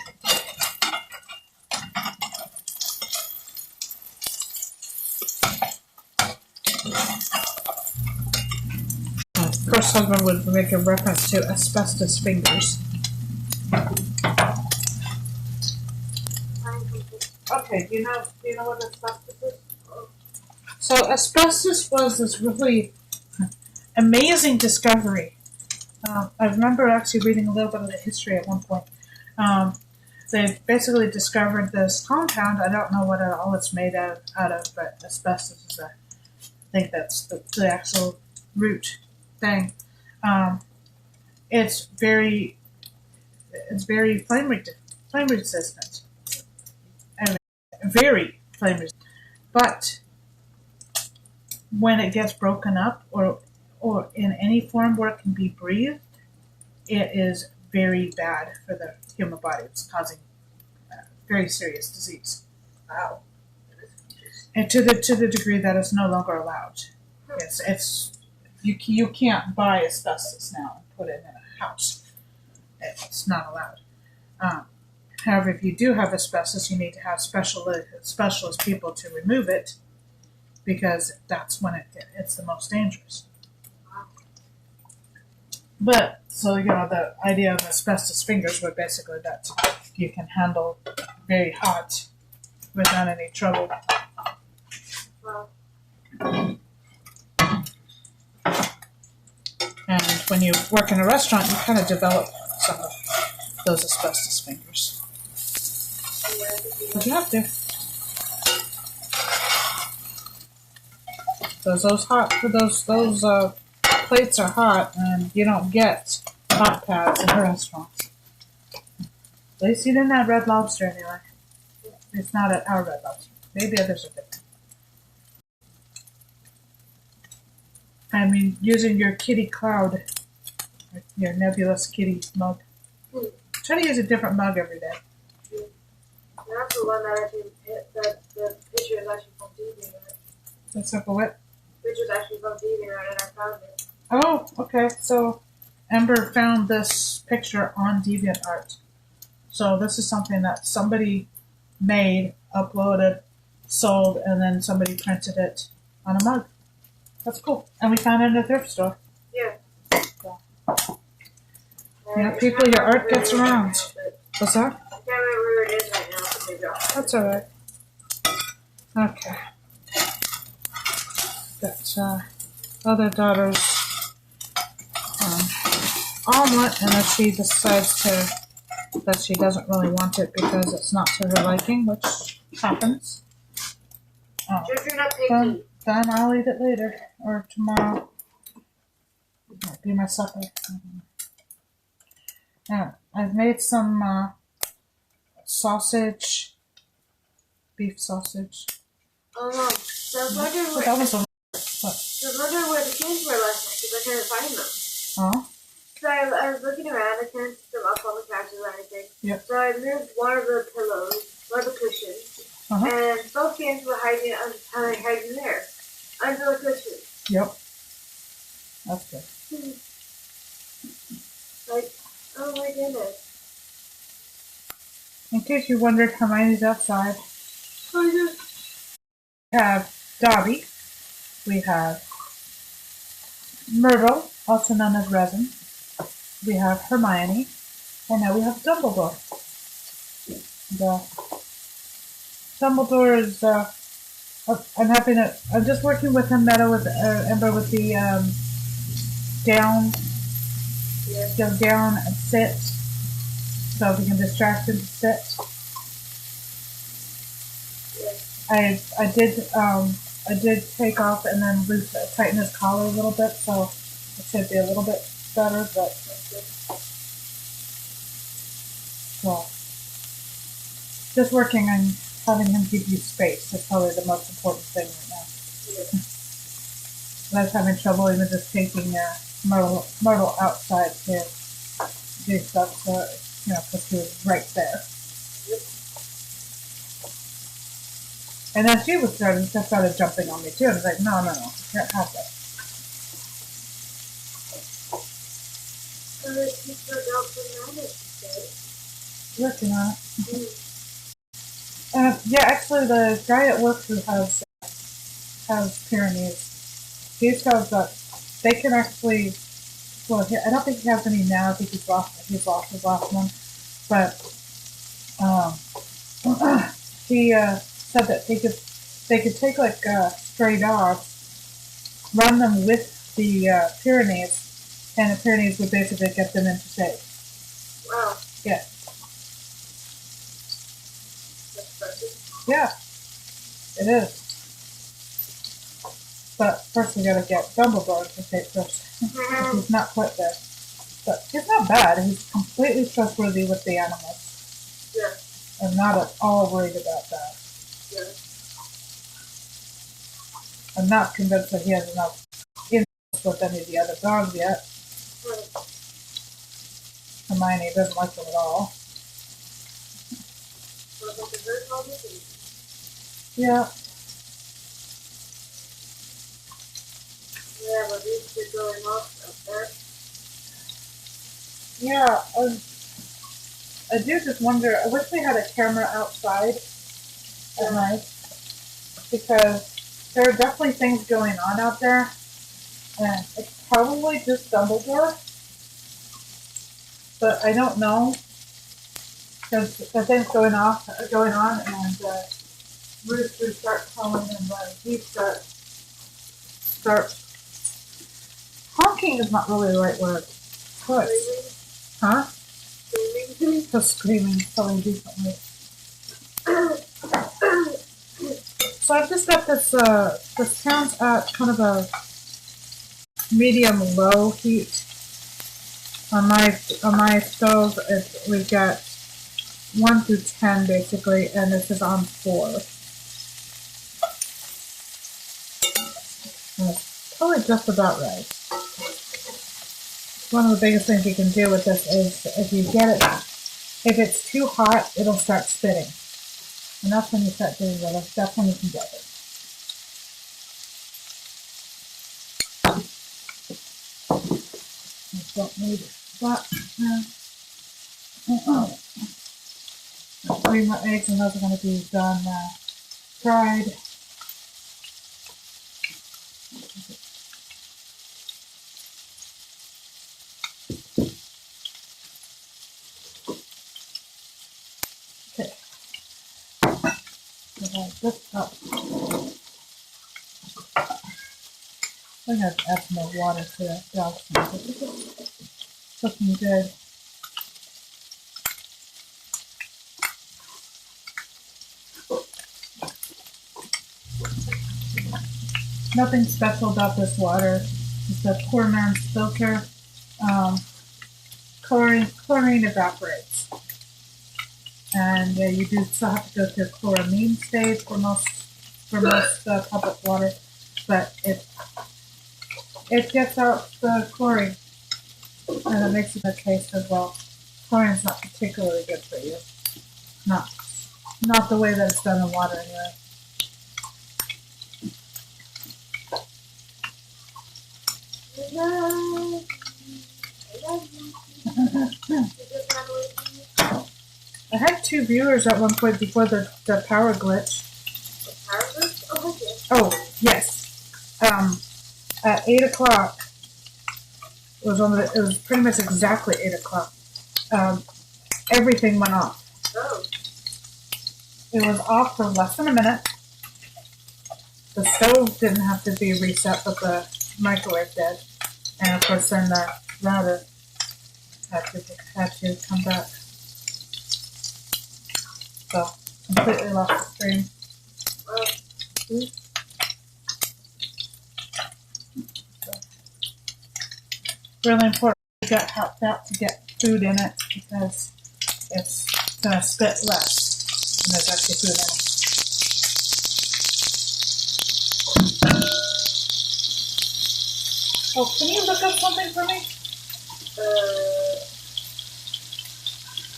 First husband would make a reference to asbestos fingers. Okay, do you know what asbestos is? So asbestos was this really amazing discovery. I remember actually reading a little bit of the history at one point. They basically discovered this compound. I don't know what all it's made out of, but asbestos is I think that's the actual root thing. It's very flame resistant. Very flame resistant. But when it gets broken up or in any form where it can be breathed, it is very bad for the human body. It's causing very serious disease. Wow. And to the degree that it's no longer allowed. It's you can't buy asbestos now and put it in a house. It's not allowed. However, if you do have asbestos, you need to have specialist people to remove it, because that's when it's the most dangerous. But, so, the idea of asbestos fingers were basically that you can handle very hot without any trouble. Wow. And when you work in a restaurant, you kind of develop some of those asbestos fingers. But you have to. Those plates are hot, and you don't get hot pads in restaurants. At least you didn't have Red Lobster anyway. It's not at our Red Lobster. Maybe others are different. I mean, using your kitty cloud, your nebulous kitty mug. Try to use a different mug every day. That's the one that actually the picture is actually from DeviantArt. That's up a what? The picture is actually from DeviantArt, and I found it. Oh, okay. So Ember found this picture on DeviantArt. So this is something that somebody made, uploaded, sold, and then somebody printed it on a mug. That's cool. And we found it in a thrift store. Yeah. So. Yeah, people, your art gets around. What's that? I can't remember where it is right now. So maybe That's alright. Okay. Got other daughter's omelet, and if she decides that she doesn't really want it because it's not to her liking, which happens. Then I'll eat it later or tomorrow. Might be my supper. Yeah, I've made some sausage, beef sausage. So I was wondering where, That was a where the cans were last night because I couldn't find them. Oh. So I was looking around, I couldn't see them up on the couches or anything. Yep. So I moved one of the pillows, one of the cushions, and both cans were hiding there, under the cushion. Yep. That's good. Like, oh my goodness. In case you wondered, Hermione's outside. Oh, yeah. We have Dobby. We have Myrtle, also known as Resin. We have Hermione. And now we have Dumbledore. Dumbledore is, I'm just working with him, Ember, with the, down, go down and sit. So we can distract him to sit. I did take off and then tighten his collar a little bit, so it should be a little bit better, but well, just working on having him give you space is probably the most important thing right now. I was having trouble even just taking Myrtle outside to do stuff, because he was right there. And then she started jumping on me too. I was like, no, you can't have that. Working on it. Yeah, actually, the guy at work who has Pyrenees, he's got they can actually. Well, I don't think he has any now. I think he's lost his last one, but he said that they could take like stray dogs, run them with the Pyrenees, and the Pyrenees would basically get them into shape. Wow. Yeah. That's impressive. Yeah, it is. But first we gotta get Dumbledore into shape first. He's not quite there. But he's not bad. He's completely trustworthy with the animals. Yeah. I'm not at all worried about that. Yeah. I'm not convinced that he has enough influence with any of the other dogs yet. Right. Hermione doesn't like them at all. Yeah. Yeah, but these are going off up there. Yeah, I do just wonder, I wish we had a camera outside at night, because there are definitely things going on out there, and it's probably just Dumbledore, but I don't know, because the things going on, and roosters start calling, and geese start honking is not really the right word. What? Huh? Screaming? Just screaming, telling decently. So I've just got this town's at kind of a medium low heat. On my stove, we've got 1 through 10 basically, and this is on 4. And it's probably just about right. One of the biggest things you can do with this is if it's too hot, it'll start spitting. And that's when you start doing it. That's when you can get it. I don't need that. Three more eggs, and those are going to be done fried. this cup. I'm going to add some more water to the dog's milk. It's looking good. Nothing special about this water. It's a poor man's filter. Chlorine evaporates. And you do still have to go through chloramine stage for most public water, but it gets out the chlorine, and it makes it a taste as well. Chlorine is not particularly good for you. Not the way that it's done in water anyway. I had 2 viewers at one point before the power glitch. The power glitch? Oh, yes. At 8 o'clock, it was pretty much exactly 8 o'clock. Everything went off. Oh. It was off for less than a minute. The stove didn't have to be reset, but the microwave did. And of course then the router had to come back. So, completely lost the stream. Really important to get helped out to get food in it because it's going to spit less when there's actually food in it. Oh, can you look up something for me?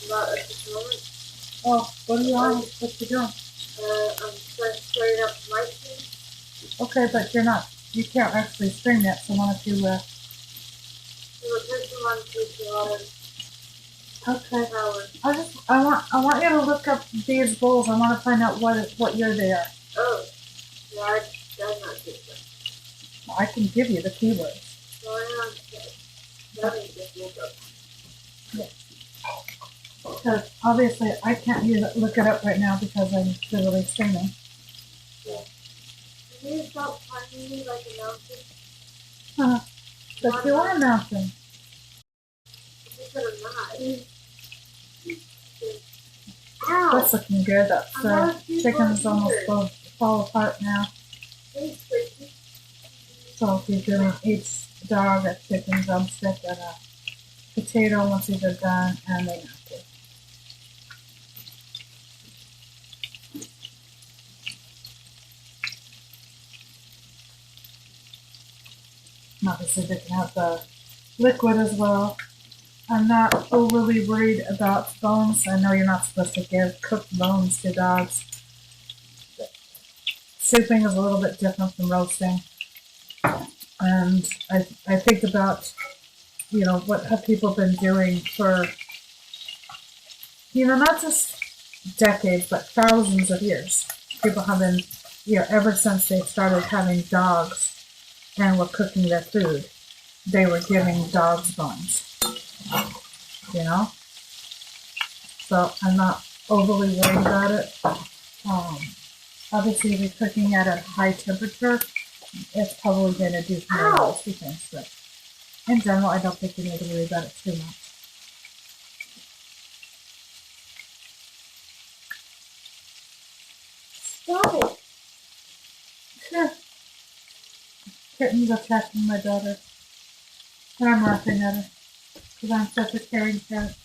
Not at this moment. Oh, what are you on? What you doing? I'm trying to straighten up my stream. Okay, but you can't actually stream yet, so why don't you, Okay. I want you to look up these bowls. I want to find out what year they are. Oh, yeah, I'm not good. I can give you the keywords. Yeah. Because obviously I can't look it up right now because I'm literally streaming. Yeah. Can you stop finding me like a mountain? But you are a mountain. Ow. That's looking good. The chicken's almost fall apart now. So if you're doing each dog a chicken drumstick and a potato once these are done, and they have to. Obviously they can have the liquid as well. I'm not overly worried about bones. I know you're not supposed to give cooked bones to dogs. Souping is a little bit different from roasting. And I think about, what have people been doing for, not just decades, but thousands of years. People have been, ever since they started having dogs and were cooking their food, they were giving dogs bones. So I'm not overly worried about it. Obviously, if you're cooking at a high temperature, it's probably going to do some nasty things, but in general, I don't think you need to worry about it too much. Stop it! Sure. Kitten's attacking my daughter, and I'm laughing at her. Because I'm such a caring cat.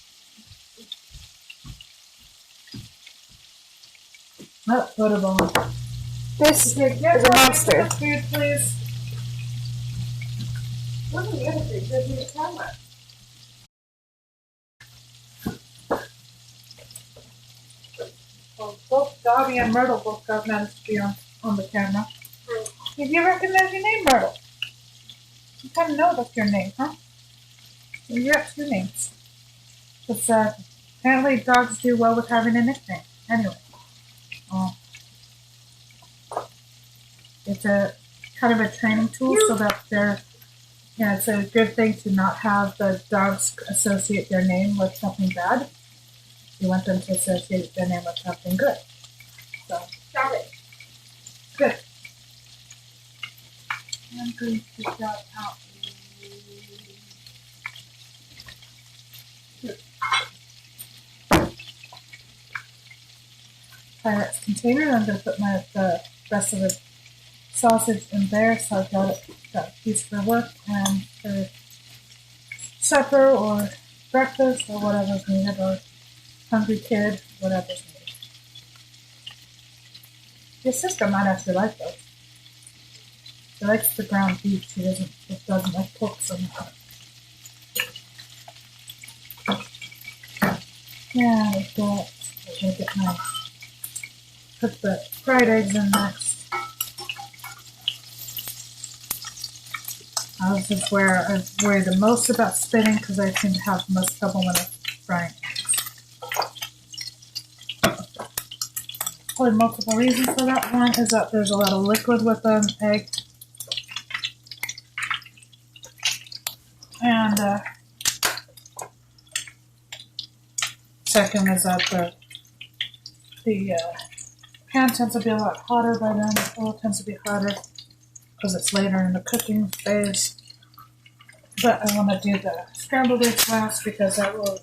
Oh, photo bomb. This is a monster. Food, please. What are the other things? There's the camera. Well, both Dottie and Myrtle both got managed to be on the camera. Did you recognize your name, Myrtle? You kind of know that's your name, huh? You have 2 names. But apparently dogs do well with having a nickname. Anyway. It's a kind of a training tool so that it's a good thing to not have the dogs associate their name with something bad. You want them to associate their name with something good. So Got it. Good. I'm going to take that out. Pyrex container. I'm going to put the rest of the sausage in there, so I've got a piece for work and for supper or breakfast or whatever's needed, or hungry kid, whatever's needed. Your sister might actually like those. She likes the ground beef. She doesn't like pork so much. Yeah, like that. Make it nice. Put the fried eggs in next. This is where I worry the most about spinning because I seem to have the most trouble when I'm frying eggs. Probably multiple reasons for that. One is that there's a lot of liquid with an egg. And second is that the pan tends to be a lot hotter by then. The oil tends to be hotter because it's later in the cooking phase. But I want to do the scrambled eggs last because that will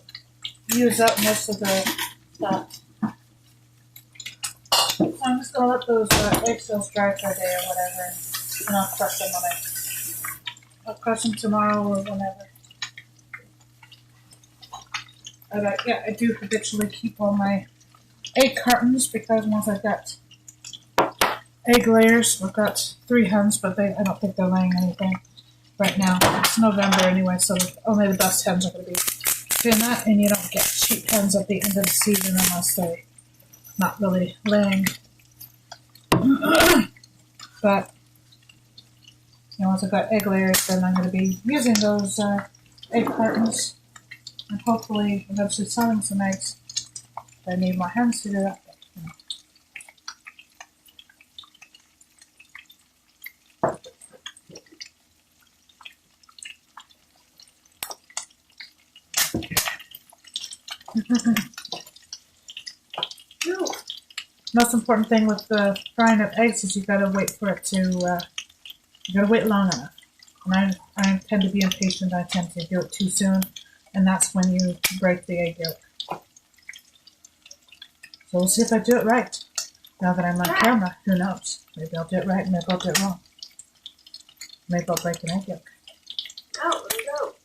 use up most of the stuff. So I'm just going to let those egg shells dry for a day or whatever, and I'll crush them I'll crush them tomorrow or whenever. But I do habitually keep all my egg cartons because once I've got egg layers, I've got 3 hens, but I don't think they're laying anything right now. It's November anyway, so only the best hens are going to be doing that, and you don't get cheap hens at the end of the season unless they're not really laying. But once I've got egg layers, then I'm going to be using those egg cartons and hopefully eventually selling some eggs. I need my hens to do that. Most important thing with the frying of eggs is you've got to wait for it to, you got to wait long enough. And I tend to be impatient. I tend to do it too soon, and that's when you break the egg yolk. So we'll see if I do it right. Now that I'm on camera, who knows? Maybe I'll do it right, maybe I'll do it wrong. Maybe I'll break an egg yolk. Oh, there you go.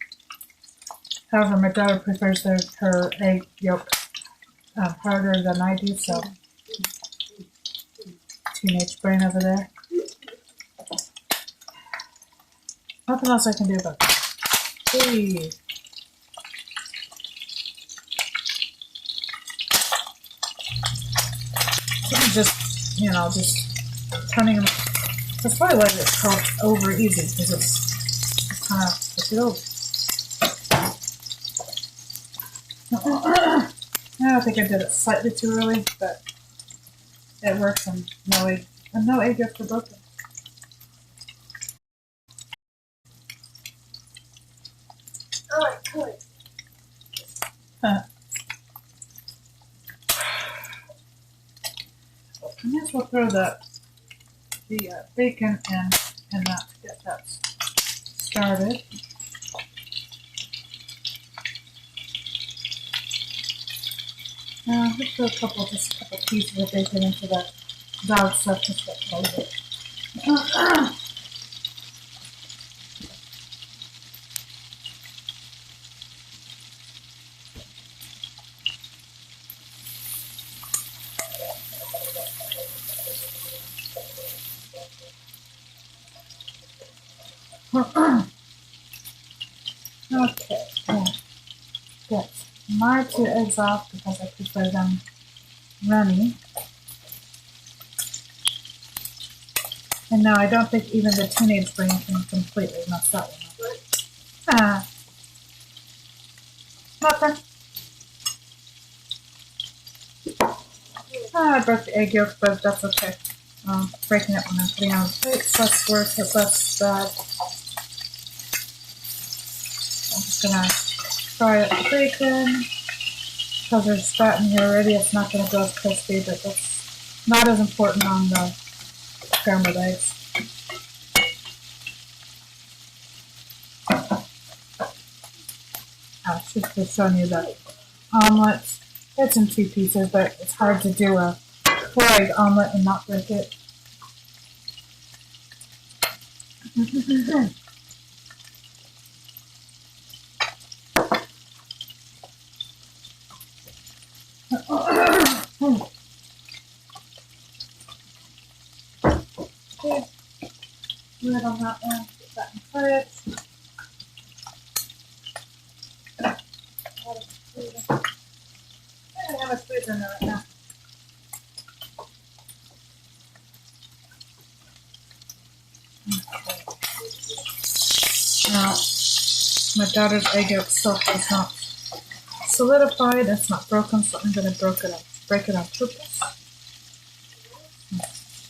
However, my daughter prefers her egg yolk harder than I do, so teenage brain over there. Nothing else I can do about that. Hey. Just turning them. That's probably why it's called over easy, because it's kind of I don't think I did it slightly too early, but it works, and no egg yolks are broken. Oh, I could. I might as well throw the bacon in that to get that started. Let's throw just a couple pieces of bacon into that dog stuff just to flavor it. Okay, get my 2 eggs off because I prefer them runny. And no, I don't think even the teenage brain can completely mess that one up. Nothing. I broke the egg yolk, but that's okay. Breaking it when I'm putting it on the plate, it's less work, it's less bad. I'm just gonna fry up the bacon. Because there's fat in here already, it's not gonna go as crispy, but that's not as important on the scrambled eggs. I should have shown you the omelet. It's in 2 pieces, but it's hard to do a 4-egg omelet and not break it. Okay, lid on that one, put that in fridge. I have a food in there right now. Now, my daughter's egg yolk still has not solidified. It's not broken, so I'm going to break it on purpose.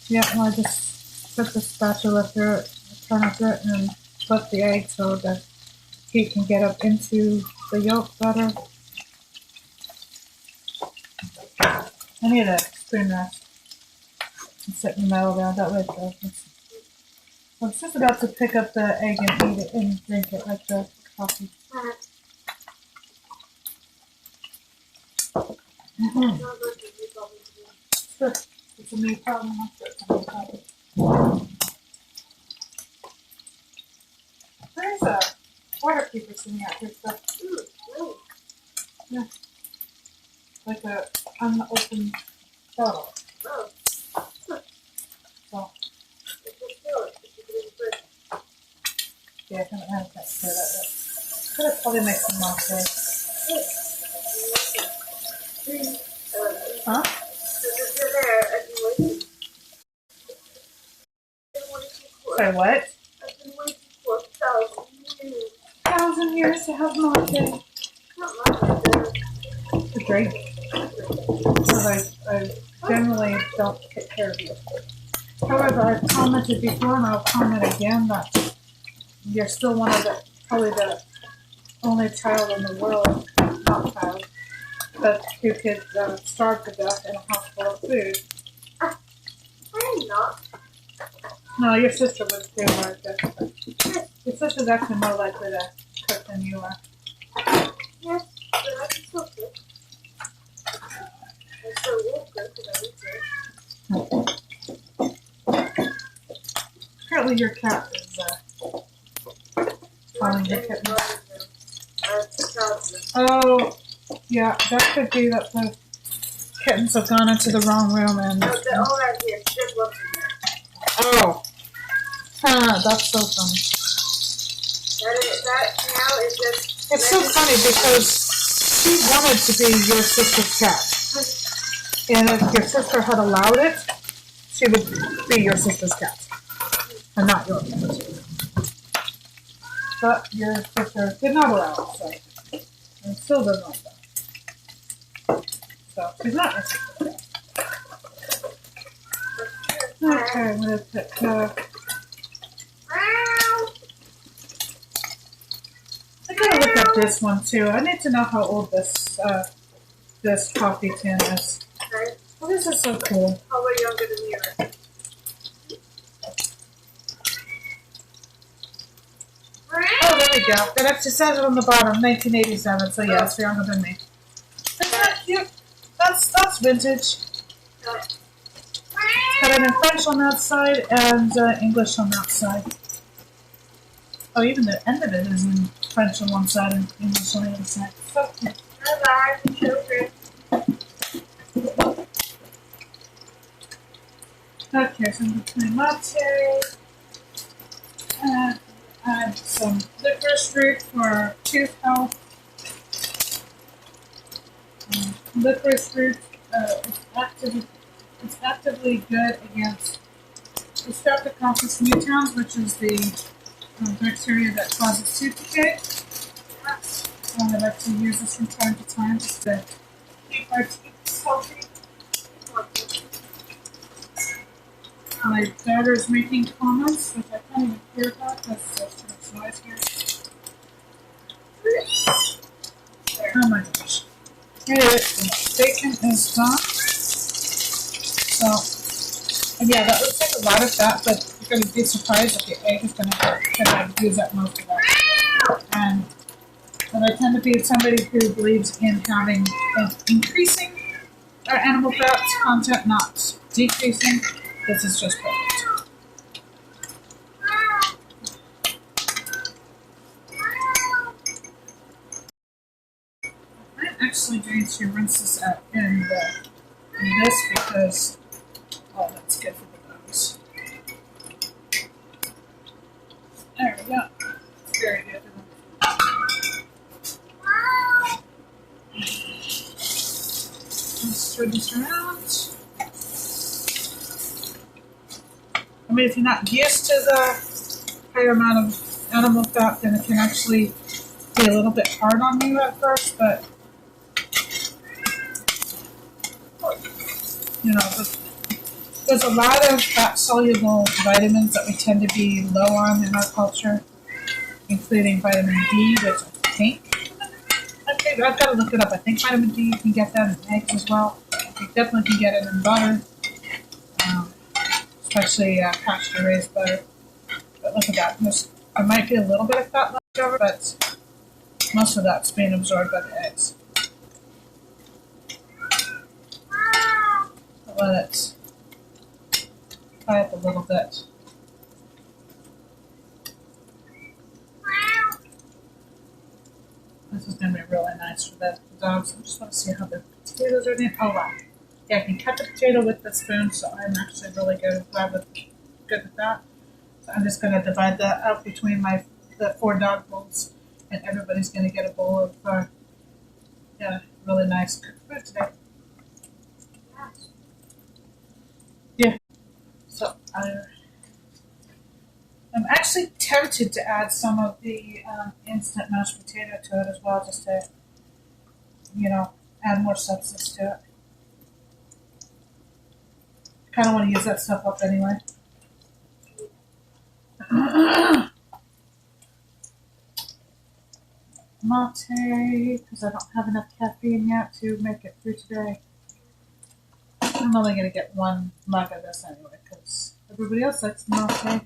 Yeah, well, I just put the spatula through it, turn it through it, and flip the egg so the heat can get up into the yolk better. I need a spoon rest and sit in the middle there, that way it goes. I was just about to pick up the egg and eat it and drink it like the coffee. Sure. It's a me problem. There's a water keeper sitting out here stuff. Yeah. Like a unopened bottle. Oh. So. Yeah, I haven't had that for that yet. Could probably make some latte. Huh? Say what? I've been waiting for 1,000 years. 1,000 years to have latte. Not latte. To drink. Because I generally don't take care of you. However, I've commented before and I'll comment again that you're still one of probably the only child in the world, not child, who could starve to death in a house full of food. I am not. No, your sister would too, Martha. Your sister's actually more likely to cook than you are. Yes, but I can still cook. I still will cook if I need to. Apparently your cat is calling your kitten. Oh, yeah, that could be that the kittens have gone into the wrong room and... No, they're all right here. Just look in there. Oh. That's so funny. That now is just... It's so funny because she wanted to be your sister's cat. And if your sister had allowed it, she would be your sister's cat. And not your cat. But your sister did not allow it, so... And still doesn't like that. So, she's not your sister's cat. Okay, I'm going to put... I gotta look up this one too. I need to know how old this coffee tin is. Okay. Oh, this is so cool. Probably younger than you. Oh, there we go. It actually says it on the bottom, 1987. So yeah, it's younger than me. Isn't that cute? That's vintage. Got it in French on that side and English on that side. Oh, even the end of it is in French on one side and English on the other side. So cute. Bye-bye, children. Okay, so I'm going to put latte. Add some licorice root for tooth health. Licorice root is actively good against Streptococcus mutans, which is the bacteria that causes tooth decay. I like to use this from time to time just to keep our teeth healthy. My daughter's making comments, which I can't even hear about because there's too much noise here. Oh my gosh. Anyway, the bacon is done. So And yeah, that looks like a lot of fat, but you're going to be surprised that the egg is going to use up most of that. And I tend to be somebody who believes in having increasing our animal fats content, not decreasing. This is just perfect. I'm actually going to rinse this out in this because that's good for the bones. There we go. Very good. Let's turn this around. I mean, if you're not used to the higher amount of animal fat, then it can actually be a little bit hard on you at first, but you know, there's a lot of fat-soluble vitamins that we tend to be low on in our culture, including vitamin D, which I think, I've got to look it up. I think vitamin D, you can get that in eggs as well. You definitely can get it in butter, especially pasture-raised butter. But look at that. There might be a little bit of fat left over, but most of that's being absorbed by the eggs. I'll let it fry up a little bit. This is going to be really nice for the dogs. I just want to see how the potatoes are doing. Oh, wow. Yeah, I can cut the potato with the spoon, so I'm actually really good with that. So I'm just going to divide that out between the 4 dog bowls, and everybody's going to get a bowl of really nice cooked food today. Yeah. So I'm actually tempted to add some of the instant mashed potato to it as well, just to, add more substance to it. Kind of want to use that stuff up anyway. Mate, because I don't have enough caffeine yet to make it through today. I'm only going to get 1 mug of this anyway, because everybody else likes mate.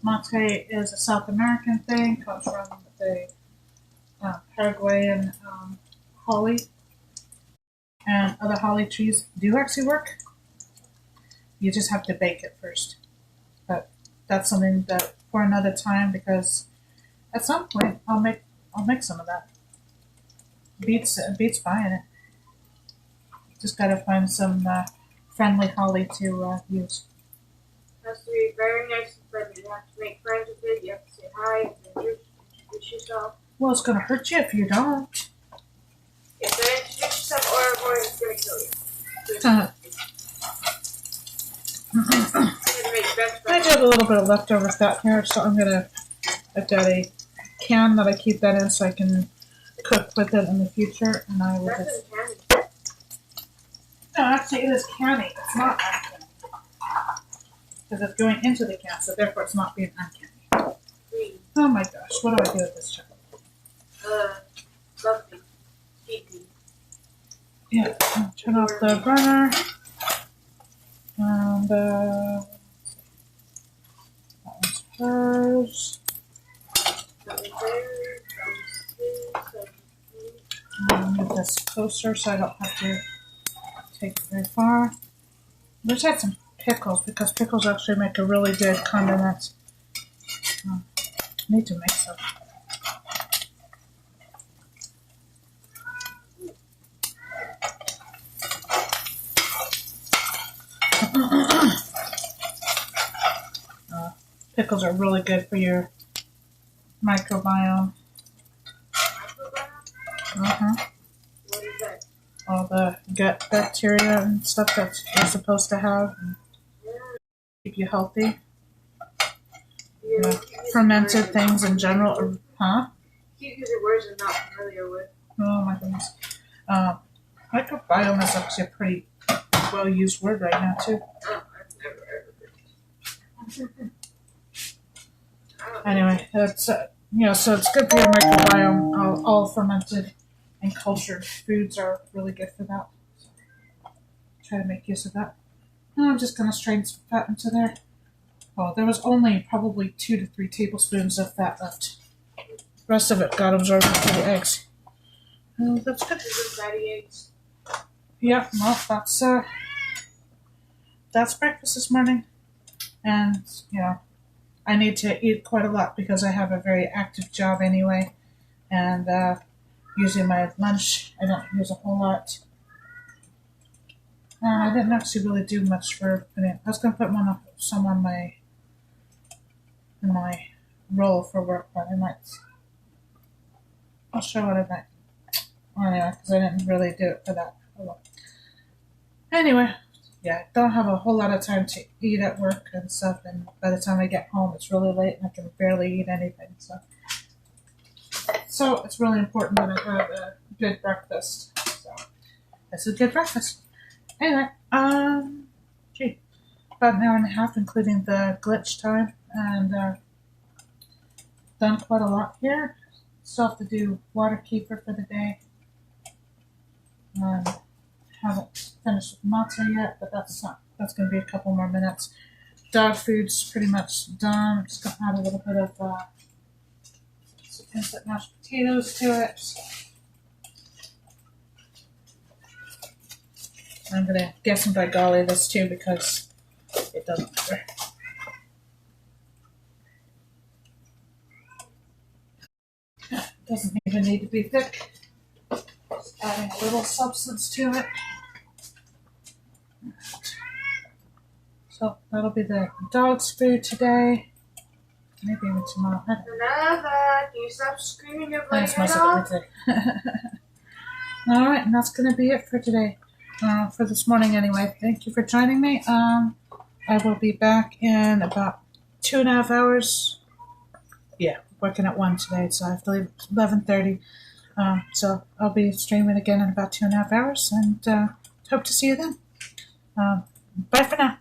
Mate is a South American thing, comes from the Paraguayan holly, and other holly trees do actually work. You just have to bake it first, but that's something that for another time, because at some point I'll make some of that. Beats buying it. Just gotta find some friendly holly to use. It has to be very nice and friendly. You have to make friends with it. You have to say hi and introduce yourself. Well, it's gonna hurt you if you don't. Yeah, so introduce yourself or it's gonna kill you. I do have a little bit of leftover fat here, so I've got a can that I keep that in so I can cook with it in the future, and I will just. No, actually, it is canny. It's not uncanny. Because it's going into the can, so therefore it's not being uncanny. Oh my gosh, what do I do with this chocolate? Fluffy. Sticky. Yeah, I'll turn off the burner. And, that one's hers. Move this closer so I don't have to take it very far. Let's add some pickles, because pickles actually make a really good condiment. I need to make some. Pickles are really good for your microbiome. What is that? All the gut bacteria and stuff that you're supposed to have and keep you healthy. Fermented things in general, Keep using words I'm not familiar with. Oh my goodness. Microbiome is actually a pretty well used word right now too. Oh, I've never heard of it. Anyway, that's so it's good for your microbiome. All fermented and cultured foods are really good for that. So, try to make use of that. And I'm just going to strain some fat into there. Oh, there was only probably 2 to 3 tablespoons of fat left. The rest of it got absorbed into the eggs. Oh, that's good. Fatty eggs. Yeah, well, that's breakfast this morning. And, you know, I need to eat quite a lot because I have a very active job anyway. And usually my lunch, I don't use a whole lot. I didn't actually really do much for. I was going to put some on my roll for work, but I might. I'll show what I might. Anyway, because I didn't really do it for that. Anyway, yeah, don't have a whole lot of time to eat at work and stuff, and by the time I get home, it's really late and I can barely eat anything. So it's really important that I have a good breakfast. So it's a good breakfast. Anyway, about an hour and a half, including the glitch time, and done quite a lot here. Still have to do water keeper for the day. Haven't finished with matzo yet, but that's going to be a couple more minutes. Dog food's pretty much done. I'm just going to add a little bit of some instant mashed potatoes to it. I'm going to get some by golly this too because it doesn't matter. It doesn't even need to be thick. Just adding a little substance to it. So that'll be the dog's food today. Maybe even tomorrow. Nova, can you stop screaming your bloody head off? Alright, and that's going to be it for today. For this morning anyway. Thank you for joining me. I will be back in about 2.5 hours. Yeah, working at 1 today, so I have to leave at 11:30. So I'll be streaming again in about 2.5 hours, and hope to see you then. Bye for now.